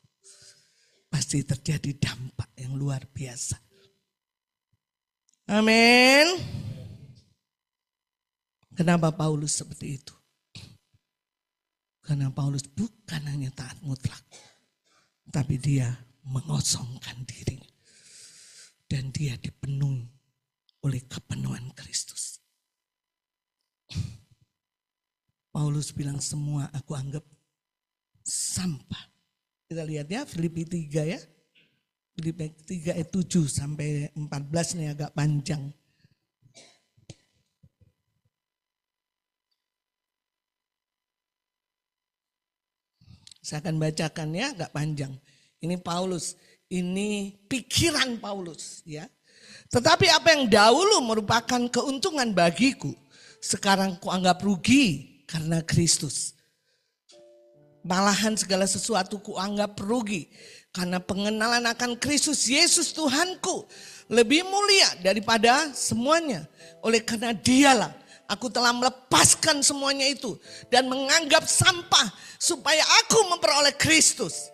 S1: Pasti terjadi dampak yang luar biasa. Amin. Kenapa Paulus seperti itu? Karena Paulus bukan hanya taat mutlak, tapi dia mengosongkan dirinya. Dan dia dipenuhi oleh kepenuhan Kristus. Paulus bilang semua aku anggap sampah. Kita lihat ya Filipi 3 ya. Filipi 3 ayat 7 sampai 14 nih agak panjang. Saya akan bacakan ya, agak panjang. Ini Paulus, ini pikiran Paulus ya. Tetapi apa yang dahulu merupakan keuntungan bagiku, sekarang kuanggap rugi karena Kristus. Malahan segala sesuatu kuanggap rugi karena pengenalan akan Kristus Yesus Tuhanku lebih mulia daripada semuanya. Oleh karena dialah aku telah melepaskan semuanya itu dan menganggap sampah supaya aku memperoleh Kristus.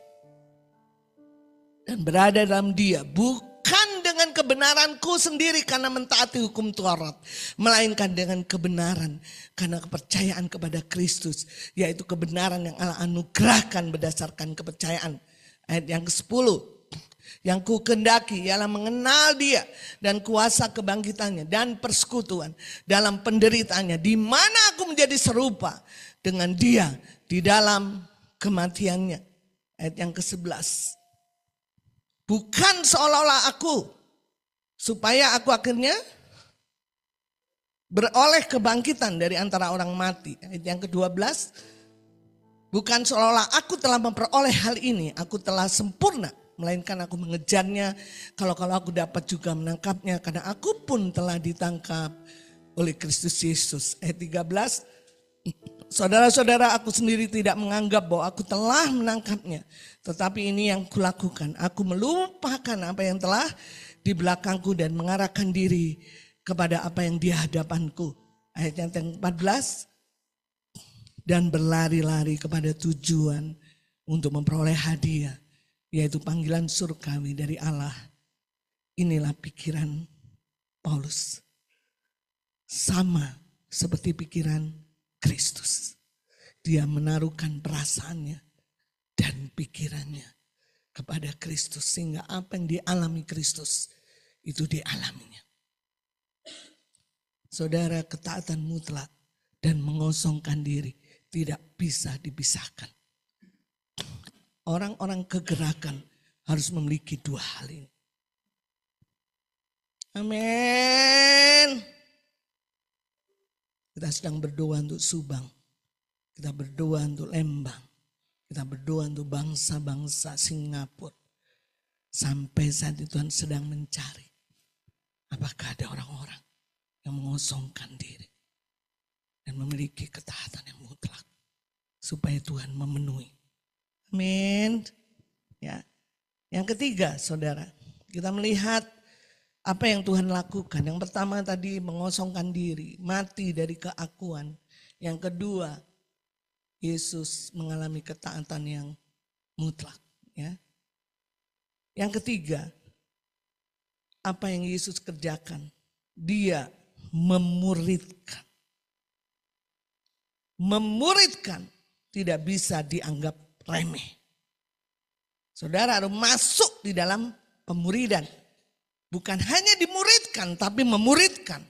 S1: Dan berada dalam dia bukan dengan kebenaranku sendiri karena mentaati hukum Taurat, melainkan dengan kebenaran karena kepercayaan kepada Kristus, yaitu kebenaran yang Allah anugerahkan berdasarkan kepercayaan. Ayat yang ke-10, yang ku kendaki ialah mengenal dia dan kuasa kebangkitannya dan persekutuan dalam penderitaannya, di mana aku menjadi serupa dengan dia di dalam kematiannya. Ayat yang ke-11. Bukan seolah-olah aku, supaya aku akhirnya beroleh kebangkitan dari antara orang mati. Ayat yang ke-12. Bukan seolah-olah aku telah memperoleh hal ini, aku telah sempurna. Melainkan aku mengejarnya, kalau aku dapat juga menangkapnya. Karena aku pun telah ditangkap oleh Kristus Yesus. Ayat 13. Saudara-saudara, aku sendiri tidak menganggap bahwa aku telah menangkapnya. Tetapi ini yang kulakukan. Aku melupakan apa yang telah di belakangku dan mengarahkan diri kepada apa yang di hadapanku. Ayat yang 14. Dan berlari-lari kepada tujuan untuk memperoleh hadiah. Yaitu panggilan surgawi dari Allah. Inilah pikiran Paulus. Sama seperti pikiran Kristus. Dia menaruhkan perasaannya dan pikirannya kepada Kristus. Sehingga apa yang dialami Kristus itu dialaminya. Saudara, ketaatan mutlak dan mengosongkan diri tidak bisa dipisahkan. Orang-orang kegerakan harus memiliki dua hal ini. Amin. Kita sedang berdoa untuk Subang. Kita berdoa untuk Lembang. Kita berdoa untuk bangsa-bangsa Singapura. Sampai saat itu Tuhan sedang mencari. Apakah ada orang-orang yang mengosongkan diri. Dan memiliki ketaatan yang mutlak. Supaya Tuhan memenuhi. Amin. Ya. Yang ketiga, saudara. Kita melihat apa yang Tuhan lakukan. Yang pertama tadi mengosongkan diri, mati dari keakuan. Yang kedua, Yesus mengalami ketaatan yang mutlak. Ya. Yang ketiga, apa yang Yesus kerjakan? Dia memuridkan. Memuridkan tidak bisa dianggap remeh. Saudara harus masuk di dalam pemuridan. Bukan hanya dimuridkan, tapi memuridkan.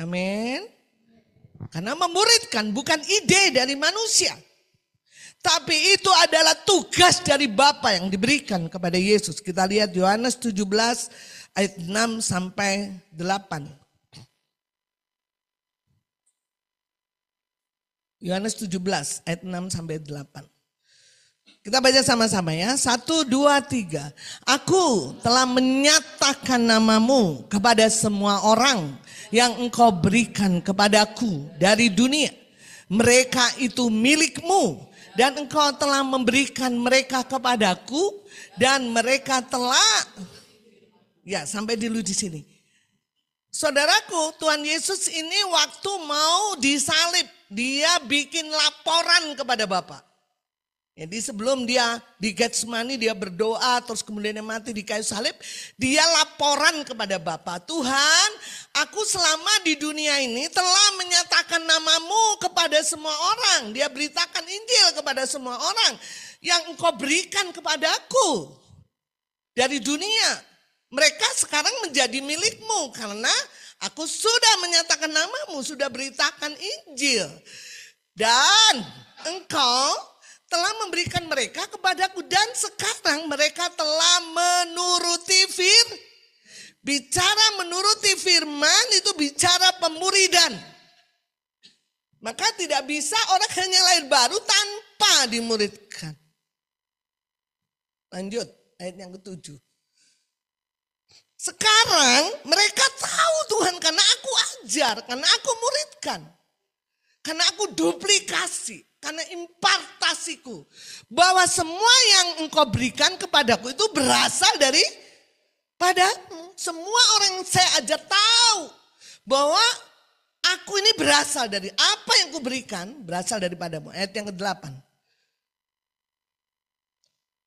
S1: Amin. Karena memuridkan bukan ide dari manusia. Tapi itu adalah tugas dari Bapa yang diberikan kepada Yesus. Kita lihat Yohanes 17 ayat 6 sampai 8. Yohanes 17 ayat 6 sampai 8. Kita baca sama-sama ya. 1, 2, 3. Aku telah menyatakan namamu kepada semua orang yang engkau berikan kepadaku dari dunia. Mereka itu milikmu dan engkau telah memberikan mereka kepadaku dan mereka telah. Ya, sampai dulu di sini. Saudaraku, Tuhan Yesus ini waktu mau disalib, dia bikin laporan kepada Bapa. Jadi sebelum dia di Getsemani dia berdoa terus kemudian dia mati di kayu salib. Dia laporan kepada Bapa, Tuhan aku selama di dunia ini telah menyatakan namamu kepada semua orang. Dia beritakan Injil kepada semua orang yang engkau berikan kepadaku dari dunia. Mereka sekarang menjadi milikmu karena aku sudah menyatakan namamu, sudah beritakan Injil. Dan engkau telah memberikan mereka kepadaku dan sekarang mereka telah menuruti bicara menuruti firman itu bicara pemuridan. Maka tidak bisa orang hanya lahir baru tanpa dimuridkan. Lanjut ayat yang ke-7. Sekarang mereka tahu Tuhan karena aku ajar, karena aku muridkan. Karena aku duplikasi. Karena impartasiku. Bahwa semua yang engkau berikan kepadaku itu berasal dari padamu. Semua orang yang saya ajar tahu. Bahwa aku ini berasal dari apa yang kuberikan. Berasal daripadamu. Ayat yang ke-8.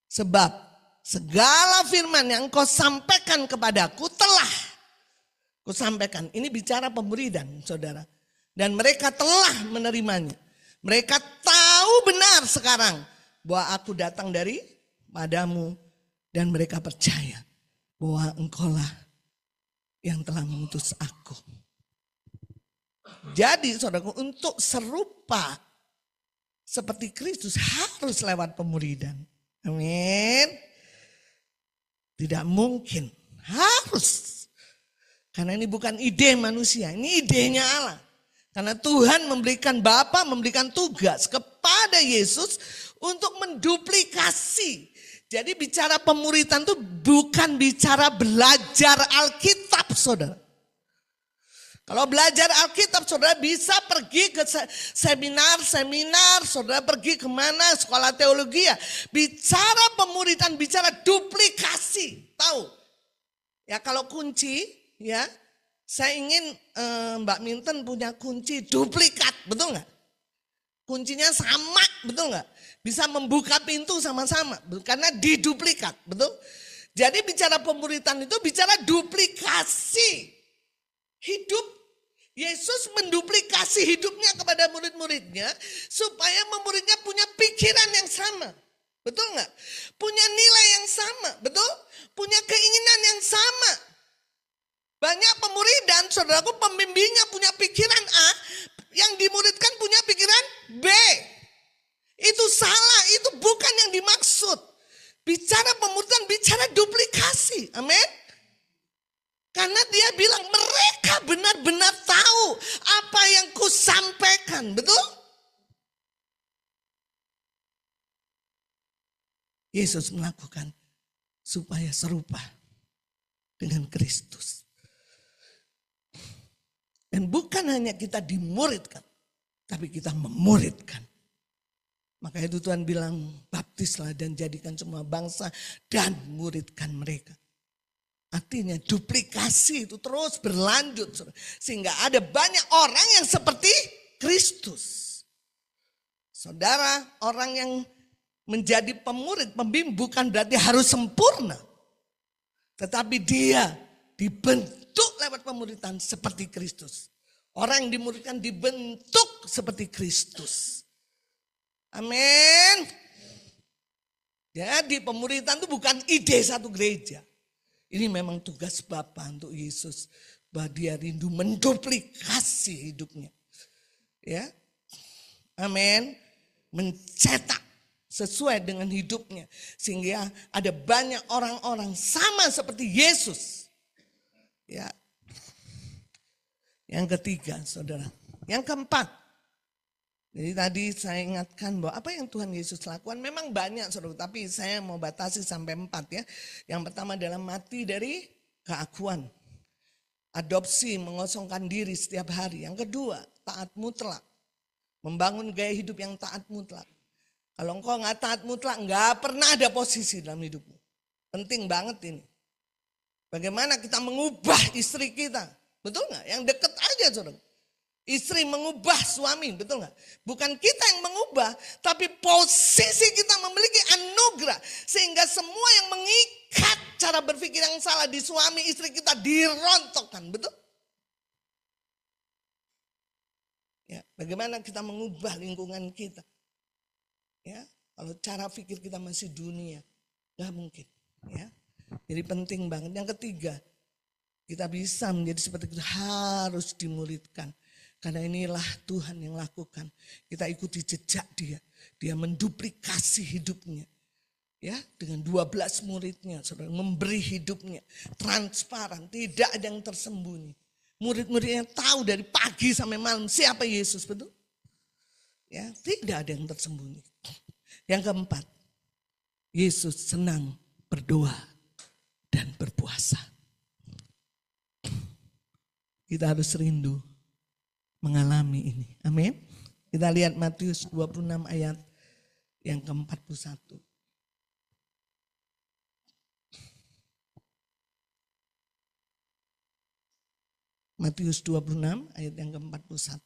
S1: Sebab segala firman yang engkau sampaikan kepadaku telah kusampaikan. Ini bicara pemuridan saudara. Dan mereka telah menerimanya. Mereka tahu benar sekarang bahwa aku datang dari padamu dan mereka percaya bahwa engkaulah yang telah mengutus aku. Jadi saudaraku untuk serupa seperti Kristus harus lewat pemuridan. Amin. Tidak mungkin, harus. Karena ini bukan ide manusia, ini idenya Allah. Karena Tuhan Bapa memberikan tugas kepada Yesus untuk menduplikasi. Jadi bicara pemuridan itu bukan bicara belajar Alkitab saudara. Kalau belajar Alkitab saudara bisa pergi ke seminar, saudara pergi kemana, sekolah teologi ya. Bicara pemuridan, bicara duplikasi. Tahu? Ya kalau kunci ya. Saya ingin Mbak Minten punya kunci duplikat, betul nggak? Kuncinya sama, betul nggak? Bisa membuka pintu sama-sama, karena diduplikat, betul? Jadi bicara pemuritan itu bicara duplikasi hidup. Yesus menduplikasi hidupnya kepada murid-muridnya supaya muridnya punya pikiran yang sama. Betul nggak? Punya nilai yang sama, betul? Punya keinginan yang sama. Banyak pemuridan, saudaraku, pembimbingnya punya pikiran A, yang dimuridkan punya pikiran B. Itu salah, itu bukan yang dimaksud. Bicara pemuridan, bicara duplikasi. Amin. Karena dia bilang mereka benar-benar tahu apa yang kusampaikan. Betul? Yesus melakukan supaya serupa dengan Kristus. Dan bukan hanya kita dimuridkan, tapi kita memuridkan. Maka itu Tuhan bilang, baptislah dan jadikan semua bangsa dan muridkan mereka. Artinya duplikasi itu terus berlanjut. Sehingga ada banyak orang yang seperti Kristus. Saudara, orang yang menjadi pemurid, pembimbing bukan berarti harus sempurna. Tetapi dia dibentuk lewat pemuridan seperti Kristus. Orang yang dimuridkan dibentuk seperti Kristus. Amin. Jadi pemuridan itu bukan ide satu gereja. Ini memang tugas Bapa untuk Yesus. Bahwa dia rindu menduplikasi hidupnya. Ya. Amin. Mencetak sesuai dengan hidupnya. Sehingga ada banyak orang-orang sama seperti Yesus. Ya. Yang ketiga, saudara. Yang keempat. Jadi tadi saya ingatkan bahwa apa yang Tuhan Yesus lakukan memang banyak, saudara. Tapi saya mau batasi sampai 4 ya. Yang pertama adalah mati dari keakuan. Adopsi, mengosongkan diri setiap hari. Yang kedua, taat mutlak. Membangun gaya hidup yang taat mutlak. Kalau engkau nggak taat mutlak, nggak pernah ada posisi dalam hidupmu. Penting banget ini. Bagaimana kita mengubah istri kita. Betul nggak? Yang deket aja, saudara. Istri mengubah suami, betul nggak? Bukan kita yang mengubah, tapi posisi kita memiliki anugerah. Sehingga semua yang mengikat cara berpikir yang salah di suami istri kita dirontokkan, betul? Ya, bagaimana kita mengubah lingkungan kita? Ya, kalau cara pikir kita masih dunia, nggak mungkin. Ya, jadi penting banget. Yang ketiga, kita bisa menjadi seperti itu harus dimuridkan. Karena inilah Tuhan yang lakukan. Kita ikuti jejak dia. Dia menduplikasi hidupnya. Ya, dengan 12 muridnya. Saudara, memberi hidupnya. Transparan. Tidak ada yang tersembunyi. Murid-muridnya tahu dari pagi sampai malam siapa Yesus. Betul? Ya, tidak ada yang tersembunyi. Yang keempat. Yesus senang berdoa dan berpuasa. Kita harus rindu mengalami ini. Amin. Kita lihat Matius 26 ayat yang ke-41. Matius 26 ayat yang ke-41.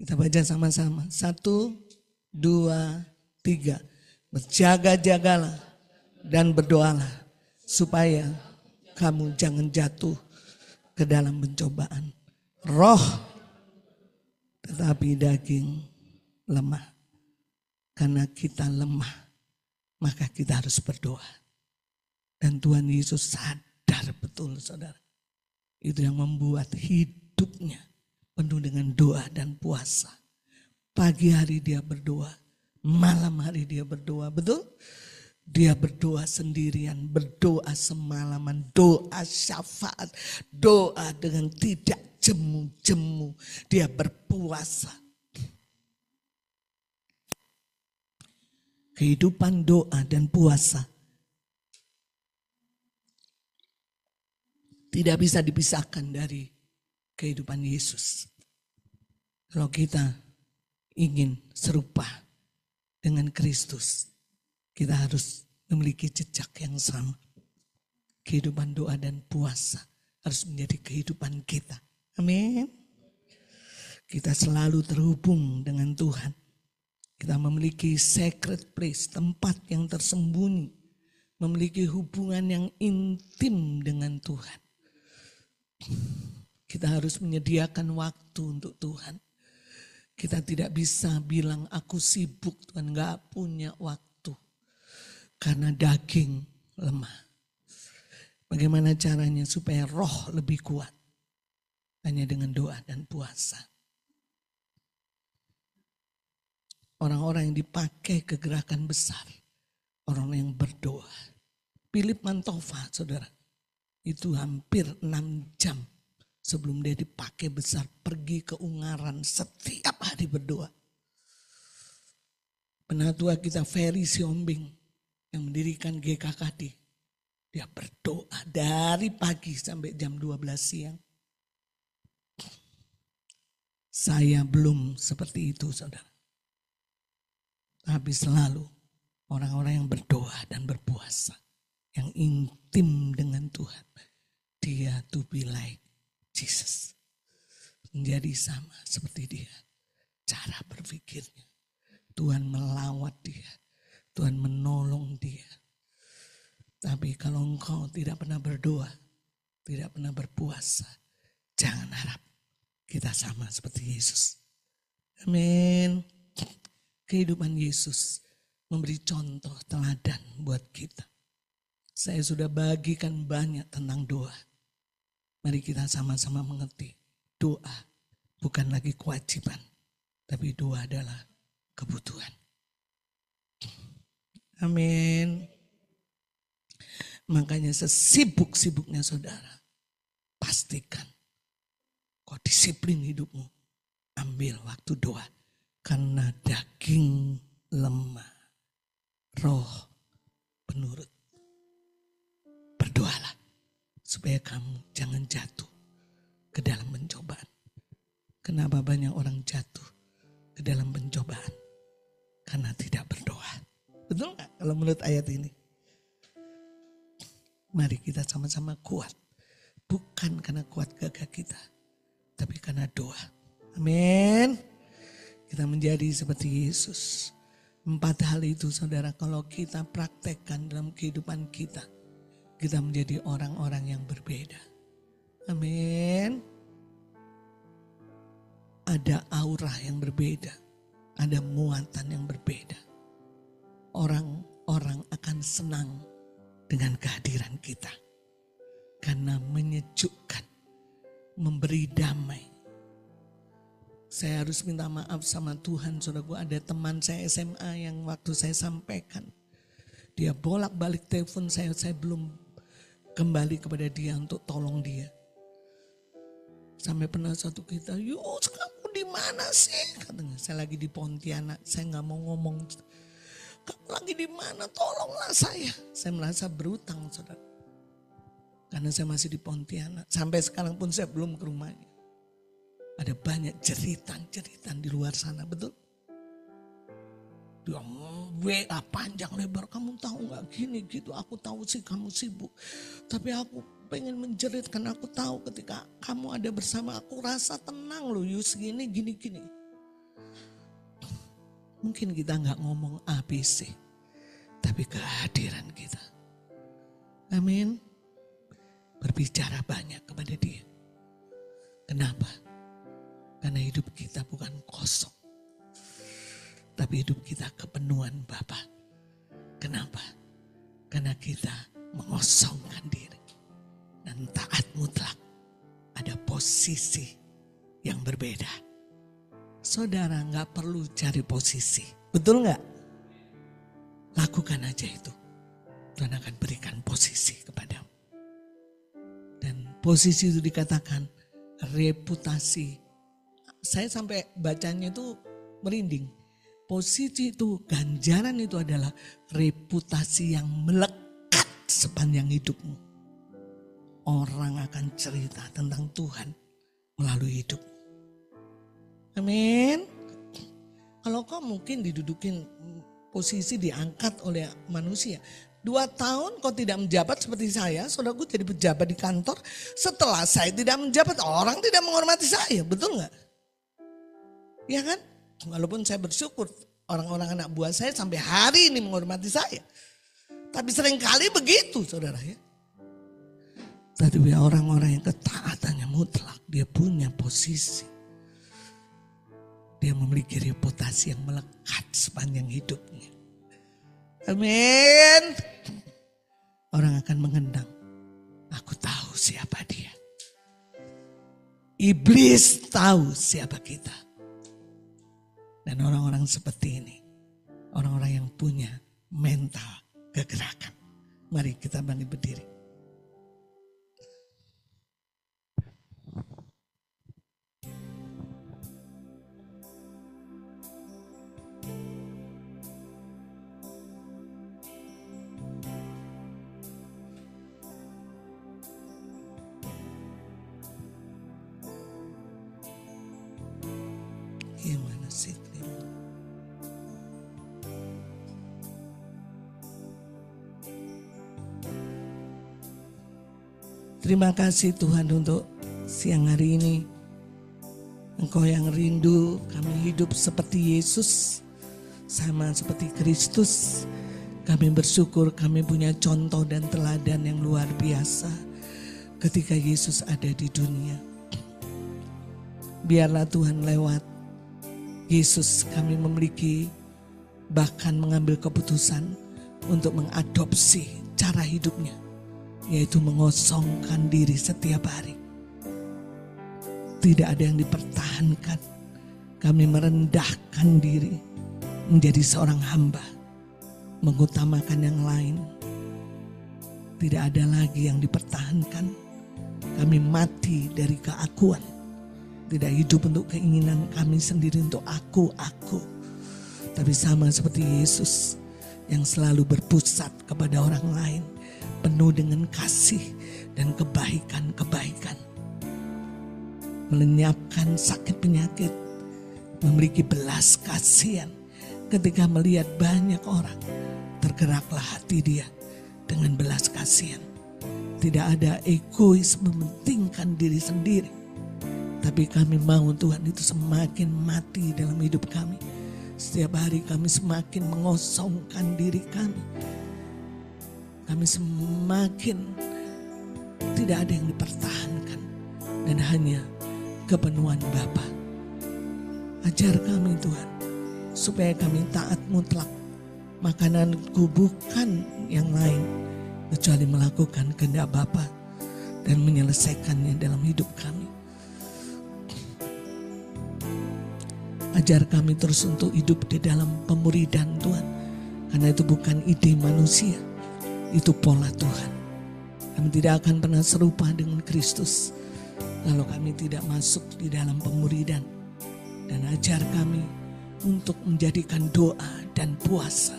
S1: Kita baca sama-sama. 1, 2, 3. Berjaga-jagalah dan berdoalah. Supaya kamu jangan jatuh ke dalam pencobaan. Roh tetapi daging lemah. Karena kita lemah, maka kita harus berdoa. Dan Tuhan Yesus sadar betul, saudara. Itu yang membuat hidupnya penuh dengan doa dan puasa. Pagi hari dia berdoa, malam hari dia berdoa, betul? Dia berdoa sendirian, berdoa semalaman, doa syafaat, doa dengan tidak jemu-jemu. Dia berpuasa. Kehidupan doa dan puasa tidak bisa dipisahkan dari kehidupan Yesus. Kalau kita ingin serupa dengan Kristus, kita harus memiliki jejak yang sama. Kehidupan doa dan puasa harus menjadi kehidupan kita. Amin. Kita selalu terhubung dengan Tuhan. Kita memiliki secret place, tempat yang tersembunyi. Memiliki hubungan yang intim dengan Tuhan. Kita harus menyediakan waktu untuk Tuhan. Kita tidak bisa bilang aku sibuk, Tuhan gak punya waktu. Karena daging lemah. Bagaimana caranya supaya roh lebih kuat? Hanya dengan doa dan puasa. Orang-orang yang dipakai ke gerakan besar. Orang yang berdoa. Philip Mantova, saudara. Itu hampir 6 jam sebelum dia dipakai besar. Pergi ke Ungaran setiap hari berdoa. Penatua kita Ferry Siombing yang mendirikan GKKD. Dia berdoa dari pagi sampai jam 12 siang. Saya belum seperti itu, saudara. Tapi selalu orang-orang yang berdoa dan berpuasa. Yang intim dengan Tuhan. Dia to be like Jesus. Menjadi sama seperti dia. Cara berpikirnya. Tuhan melawat dia. Tuhan menolong dia. Tapi kalau engkau tidak pernah berdoa, tidak pernah berpuasa, jangan harap kita sama seperti Yesus. Amin. Kehidupan Yesus memberi contoh teladan buat kita. Saya sudah bagikan banyak tentang doa. Mari kita sama-sama mengerti. Doa bukan lagi kewajiban, tapi doa adalah kebutuhan. Amin. Makanya sesibuk-sibuknya saudara, pastikan kau disiplin hidupmu. Ambil waktu doa. Karena daging lemah, roh penurut. Berdoalah supaya kamu jangan jatuh ke dalam pencobaan. Kenapa banyak orang jatuh ke dalam pencobaan? Karena tidak berdoa. Betul gak kalau menurut ayat ini? Mari kita sama-sama kuat. Bukan karena kuat gagah kita. Tapi karena doa. Amin. Kita menjadi seperti Yesus. 4 hal itu saudara kalau kita praktekkan dalam kehidupan kita. Kita menjadi orang-orang yang berbeda. Amin. Ada aura yang berbeda. Ada muatan yang berbeda. Orang-orang akan senang dengan kehadiran kita. Karena menyejukkan, memberi damai. Saya harus minta maaf sama Tuhan, saudaraku. Ada teman saya SMA yang waktu saya sampaikan. Dia bolak-balik telepon saya belum kembali kepada dia untuk tolong dia. Sampai pernah suatu kita, Yus kamu di mana sih? Katanya, saya lagi di Pontianak, saya gak mau ngomong. Kamu lagi di mana? Tolonglah saya. Saya merasa berutang, saudara. Karena saya masih di Pontianak. Sampai sekarang pun saya belum ke rumahnya. Ada banyak jeritan-jeritan di luar sana, betul? Dia WA panjang lebar, kamu tahu gak gini gitu. Aku tahu sih kamu sibuk. Tapi aku pengen menjerit karena aku tahu ketika kamu ada bersama aku rasa tenang loh Yus gini. Mungkin kita gak ngomong ABC. Tapi kehadiran kita. Amin. Berbicara banyak kepada dia. Kenapa? Karena hidup kita bukan kosong. Tapi hidup kita kepenuhan Bapa. Kenapa? Karena kita mengosongkan diri. Dan taat mutlak. Ada posisi yang berbeda. Saudara gak perlu cari posisi. Betul gak? Lakukan aja itu. Tuhan akan berikan posisi kepadamu. Dan posisi itu dikatakan reputasi. Saya sampai bacanya itu merinding. Posisi itu, ganjaran itu adalah reputasi yang melekat sepanjang hidupmu. Orang akan cerita tentang Tuhan melalui hidup. Amin. Kalau kau mungkin didudukin posisi diangkat oleh manusia. 2 tahun kau tidak menjabat seperti saya, saudaraku jadi pejabat di kantor. Setelah saya tidak menjabat, orang tidak menghormati saya, betul gak? Ya kan? Walaupun saya bersyukur Orang-orang anak buah saya sampai hari ini menghormati saya. Tapi seringkali begitu saudara ya. Tapi orang-orang yang ketaatannya mutlak, dia punya posisi. Dia memiliki reputasi yang melekat sepanjang hidupnya. Amin. Orang akan mengenang, aku tahu siapa dia. Iblis tahu siapa kita. Dan orang-orang seperti ini, orang-orang yang punya mental kegerakan. Mari kita berdiri. Gimana sih? Terima kasih Tuhan untuk siang hari ini. Engkau yang rindu kami hidup seperti Yesus, sama seperti Kristus. Kami bersyukur kami punya contoh dan teladan yang luar biasa ketika Yesus ada di dunia. Biarlah Tuhan lewat Yesus kami memiliki bahkan mengambil keputusan untuk mengadopsi cara hidupnya. Yaitu mengosongkan diri setiap hari. Tidak ada yang dipertahankan. Kami merendahkan diri menjadi seorang hamba. Mengutamakan yang lain. Tidak ada lagi yang dipertahankan. Kami mati dari keakuan. Tidak hidup untuk keinginan kami sendiri untuk aku. Tapi sama seperti Yesus yang selalu berpusat kepada orang lain. Penuh dengan kasih dan kebaikan-kebaikan. Melenyapkan sakit penyakit. Memiliki belas kasihan. Ketika melihat banyak orang. Tergeraklah hati dia dengan belas kasihan. Tidak ada egois mementingkan diri sendiri. Tapi kami mau Tuhan itu semakin mati dalam hidup kami. Setiap hari kami semakin mengosongkan diri kami. Kami semakin tidak ada yang dipertahankan. Dan hanya kepenuhan Bapa. Ajar kami Tuhan. Supaya kami taat mutlak. Makananku bukan yang lain. Kecuali melakukan kehendak Bapa. Dan menyelesaikannya dalam hidup kami. Ajar kami terus untuk hidup di dalam pemuridan Tuhan. Karena itu bukan ide manusia. Itu pola Tuhan. Kami tidak akan pernah serupa dengan Kristus kalau kami tidak masuk di dalam pemuridan. Dan ajar kami untuk menjadikan doa dan puasa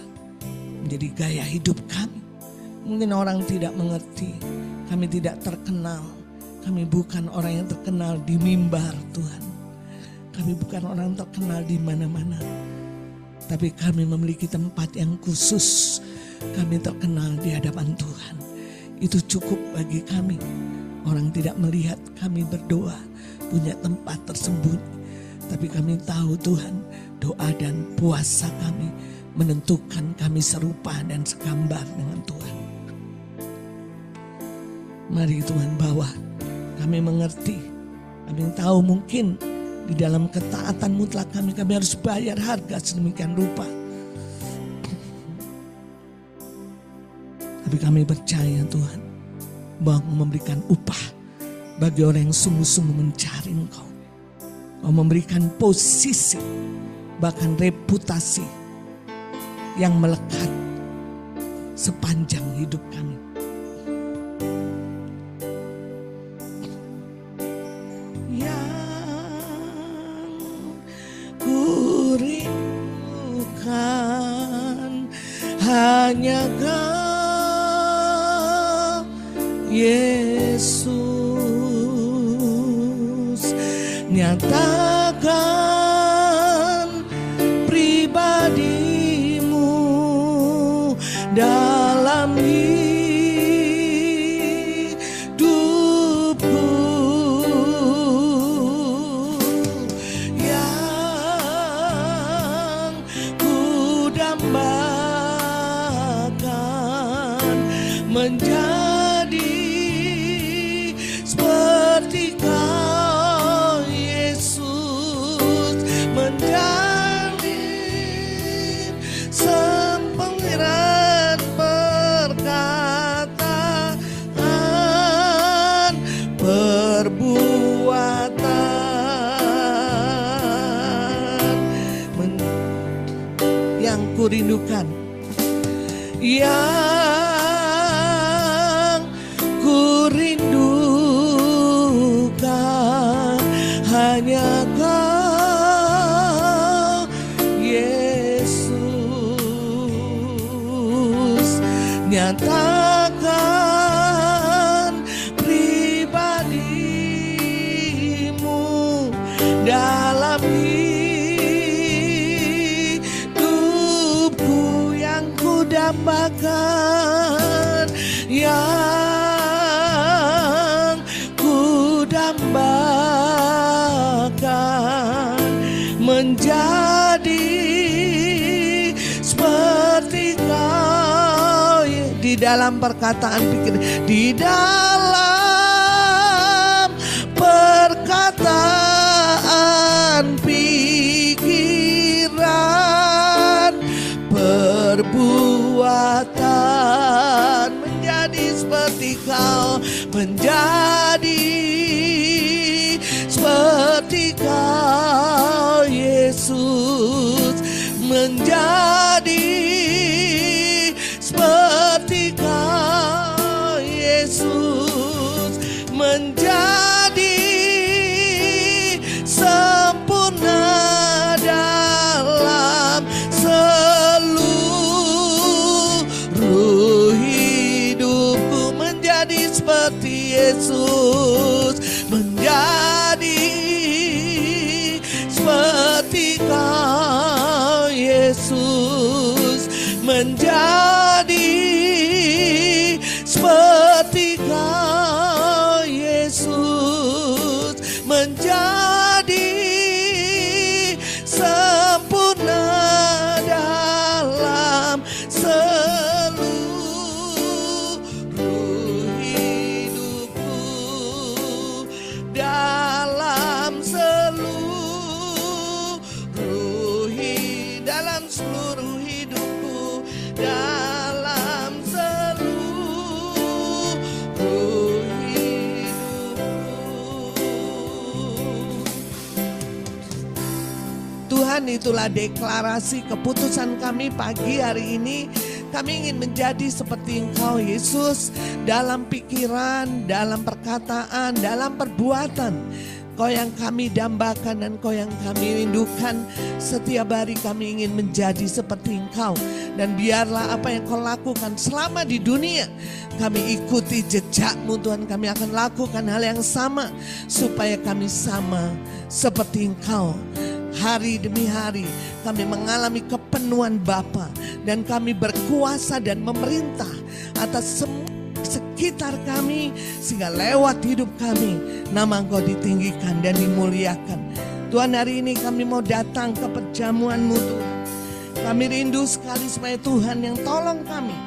S1: menjadi gaya hidup kami. Mungkin orang tidak mengerti, kami tidak terkenal. Kami bukan orang yang terkenal di mimbar Tuhan. Kami bukan orang terkenal di mana-mana. Tapi kami memiliki tempat yang khusus. Kami terkenal di hadapan Tuhan. Itu cukup bagi kami. Orang tidak melihat kami berdoa, punya tempat tersembunyi. Tapi kami tahu Tuhan, doa dan puasa kami menentukan kami serupa dan segambar dengan Tuhan. Mari Tuhan bawa kami mengerti. Kami tahu mungkin di dalam ketaatan mutlak kami harus bayar harga sedemikian rupa. Tapi kami percaya Tuhan bahwa Engkau memberikan upah bagi orang yang sungguh-sungguh mencari Engkau. Engkau memberikan posisi bahkan reputasi yang melekat sepanjang hidup kami. Yang ku rindukan hanya Kau Yesus, nyatakan pribadimu dalam hidupku. Yang ku menjadi seperti Kau Yesus, menjadi sempengiran perkataan, perbuatan yang kurindukan, yang kurindukan hanya Kau Yesus. Nyatakan pribadi-Mu dalam hidupku yang kudambakan, yang kudambakan menjadi seperti Kau di dalam perkataan pikir, di dalam perkataan pikiran, perbuatan menjadi seperti Kau, menjadi seperti Kau Yesus, menjadi seperti Kau Yesus, menjadi sempurna dalam seluruh hidupku, menjadi seperti Yesus, menjadi seperti Kau Yesus, menjadi seperti Kau Yesus, menjadi sempurna dalam seluruh hidupku, dalam seluruh hidupku, dalam seluruh hidupku. Tuhan, itulah deklarasi keputusan kami pagi hari ini. Kami ingin menjadi seperti Engkau Yesus, dalam pikiran, dalam perkataan, dalam perbuatan. Kau yang kami dambakan dan Kau yang kami rindukan. Setiap hari kami ingin menjadi seperti Engkau. Dan biarlah apa yang Kau lakukan selama di dunia, kami ikuti jejak-Mu Tuhan. Kami akan lakukan hal yang sama supaya kami sama seperti Engkau. Hari demi hari kami mengalami kepenuhan Bapa, dan kami berkuasa dan memerintah atas semua sekitar kami, sehingga lewat hidup kami nama Engkau ditinggikan dan dimuliakan. Tuhan, hari ini kami mau datang ke perjamuan-Mu Tuhan. Kami rindu sekali supaya Tuhan yang tolong kami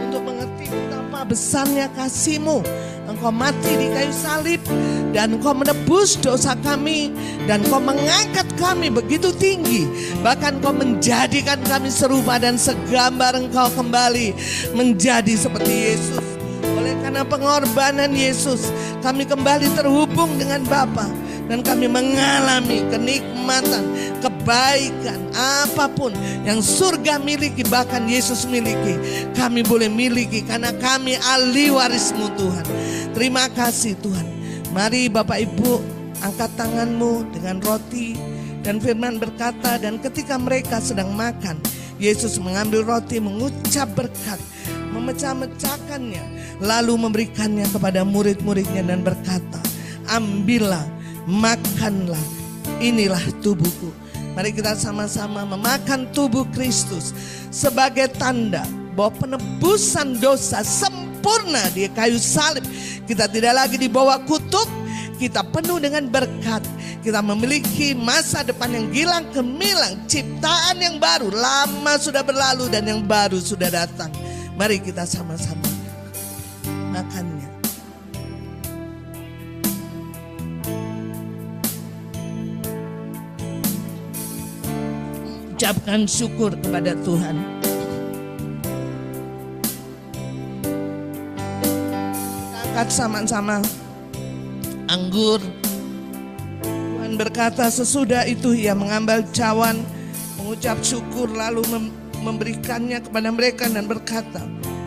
S1: untuk mengerti betapa besarnya kasih-Mu. Engkau mati di kayu salib dan Engkau menebus dosa kami, dan Engkau mengangkat kami begitu tinggi, bahkan Engkau menjadikan kami serupa dan segambar Engkau kembali menjadi seperti Yesus. Oleh karena pengorbanan Yesus, kami kembali terhubung dengan Bapa, dan kami mengalami kenikmatan, kebaikan, apapun yang surga miliki, bahkan Yesus miliki, kami boleh miliki karena kami ahli waris-Mu Tuhan. Terima kasih Tuhan. Mari Bapak Ibu angkat tanganmu dengan roti, dan firman berkata, dan ketika mereka sedang makan, Yesus mengambil roti, mengucap berkat, memecah-mecahkannya, lalu memberikannya kepada murid-muridnya dan berkata, ambillah, makanlah, inilah tubuhku. Mari kita sama-sama memakan tubuh Kristus sebagai tanda bahwa penebusan dosa sempurna di kayu salib. Kita tidak lagi dibawa kutuk, kita penuh dengan berkat. Kita memiliki masa depan yang gilang gemilang, ciptaan yang baru, lama sudah berlalu dan yang baru sudah datang. Mari kita sama-sama makannya. Ucapkan syukur kepada Tuhan. Angkat sama-sama anggur. Tuhan berkata, sesudah itu ia mengambil cawan, mengucap syukur, lalu memberikannya kepada mereka dan berkata,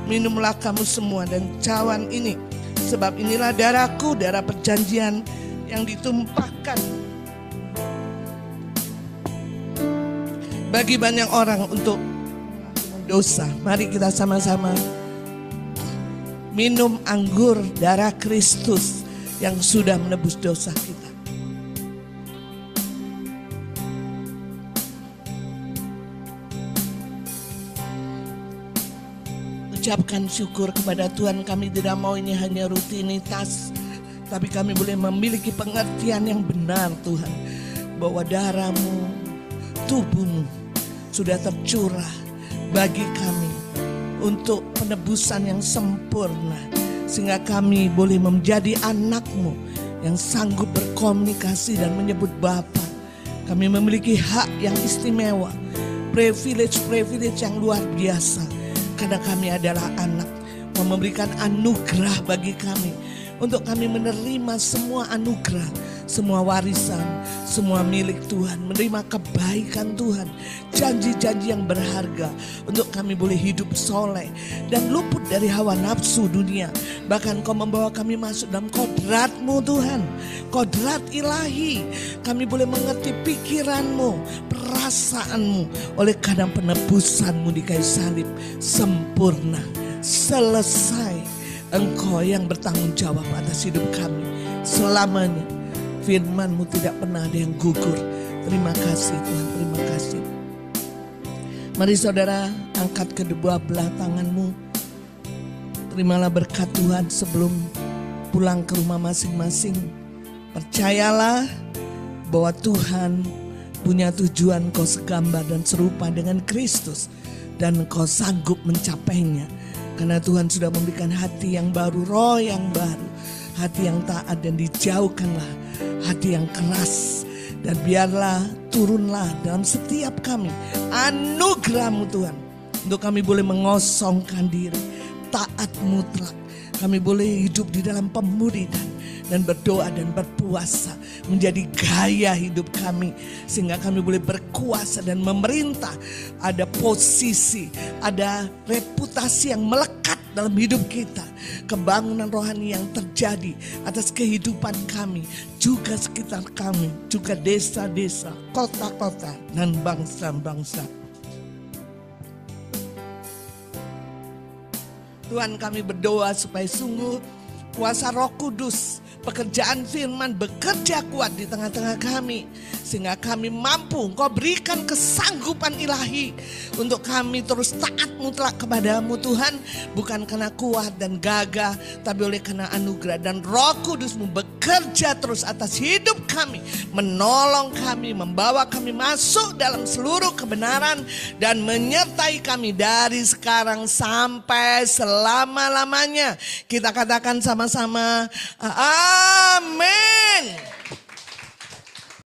S1: minumlah kamu semua dan cawan ini, sebab inilah darahku, darah perjanjian yang ditumpahkan bagi banyak orang untuk dosa. Mari kita sama-sama minum anggur darah Kristus yang sudah menebus dosa kita. Ucapkan syukur kepada Tuhan. Kami tidak mau ini hanya rutinitas, tapi kami boleh memiliki pengertian yang benar Tuhan, bahwa darah-Mu, tubuh-Mu sudah tercurah bagi kami untuk penebusan yang sempurna, sehingga kami boleh menjadi anak-Mu yang sanggup berkomunikasi dan menyebut Bapa. Kami memiliki hak yang istimewa, privilege yang luar biasa, karena kami adalah anak. Memberikan anugerah bagi kami, untuk kami menerima semua anugerah, semua warisan, semua milik Tuhan, menerima kebaikan Tuhan, janji-janji yang berharga, untuk kami boleh hidup soleh dan luput dari hawa nafsu dunia. Bahkan Kau membawa kami masuk dalam kodrat-Mu Tuhan, kodrat ilahi. Kami boleh mengerti pikiran-Mu, perasaan-Mu, oleh karena penebusan-Mu di kayu salib sempurna, selesai. Engkau yang bertanggung jawab atas hidup kami selamanya. Firman-Mu tidak pernah ada yang gugur. Terima kasih Tuhan, terima kasih. Mari saudara, angkat kedua belah tangan-Mu. Terimalah berkat Tuhan sebelum pulang ke rumah masing-masing. Percayalah bahwa Tuhan punya tujuan kau segambar dan serupa dengan Kristus, dan kau sanggup mencapainya. Karena Tuhan sudah memberikan hati yang baru, roh yang baru, hati yang taat, dan dijauhkanlah hati yang keras. Dan biarlah turunlah dalam setiap kami anugerah-Mu Tuhan, untuk kami boleh mengosongkan diri, taat mutlak. Kami boleh hidup di dalam pemuridan dan berdoa dan berpuasa menjadi gaya hidup kami, sehingga kami boleh berkuasa dan memerintah. Ada posisi, ada reputasi yang melekat dalam hidup kita, kebangunan rohani yang terjadi atas kehidupan kami, juga sekitar kami, juga desa-desa, kota-kota, dan bangsa-bangsa. Tuhan, kami berdoa supaya sungguh kuasa Roh Kudus, pekerjaan firman bekerja kuat di tengah-tengah kami, sehingga kami mampu Engkau berikan kesanggupan ilahi untuk kami terus taat mutlak kepadamu Tuhan, bukan karena kuat dan gagah, tapi oleh karena anugerah dan Roh Kudus-Mu bekerja terus atas hidup kami, menolong kami, membawa kami masuk dalam seluruh kebenaran, dan menyertai kami dari sekarang sampai selama-lamanya. Kita katakan sama-sama, amin.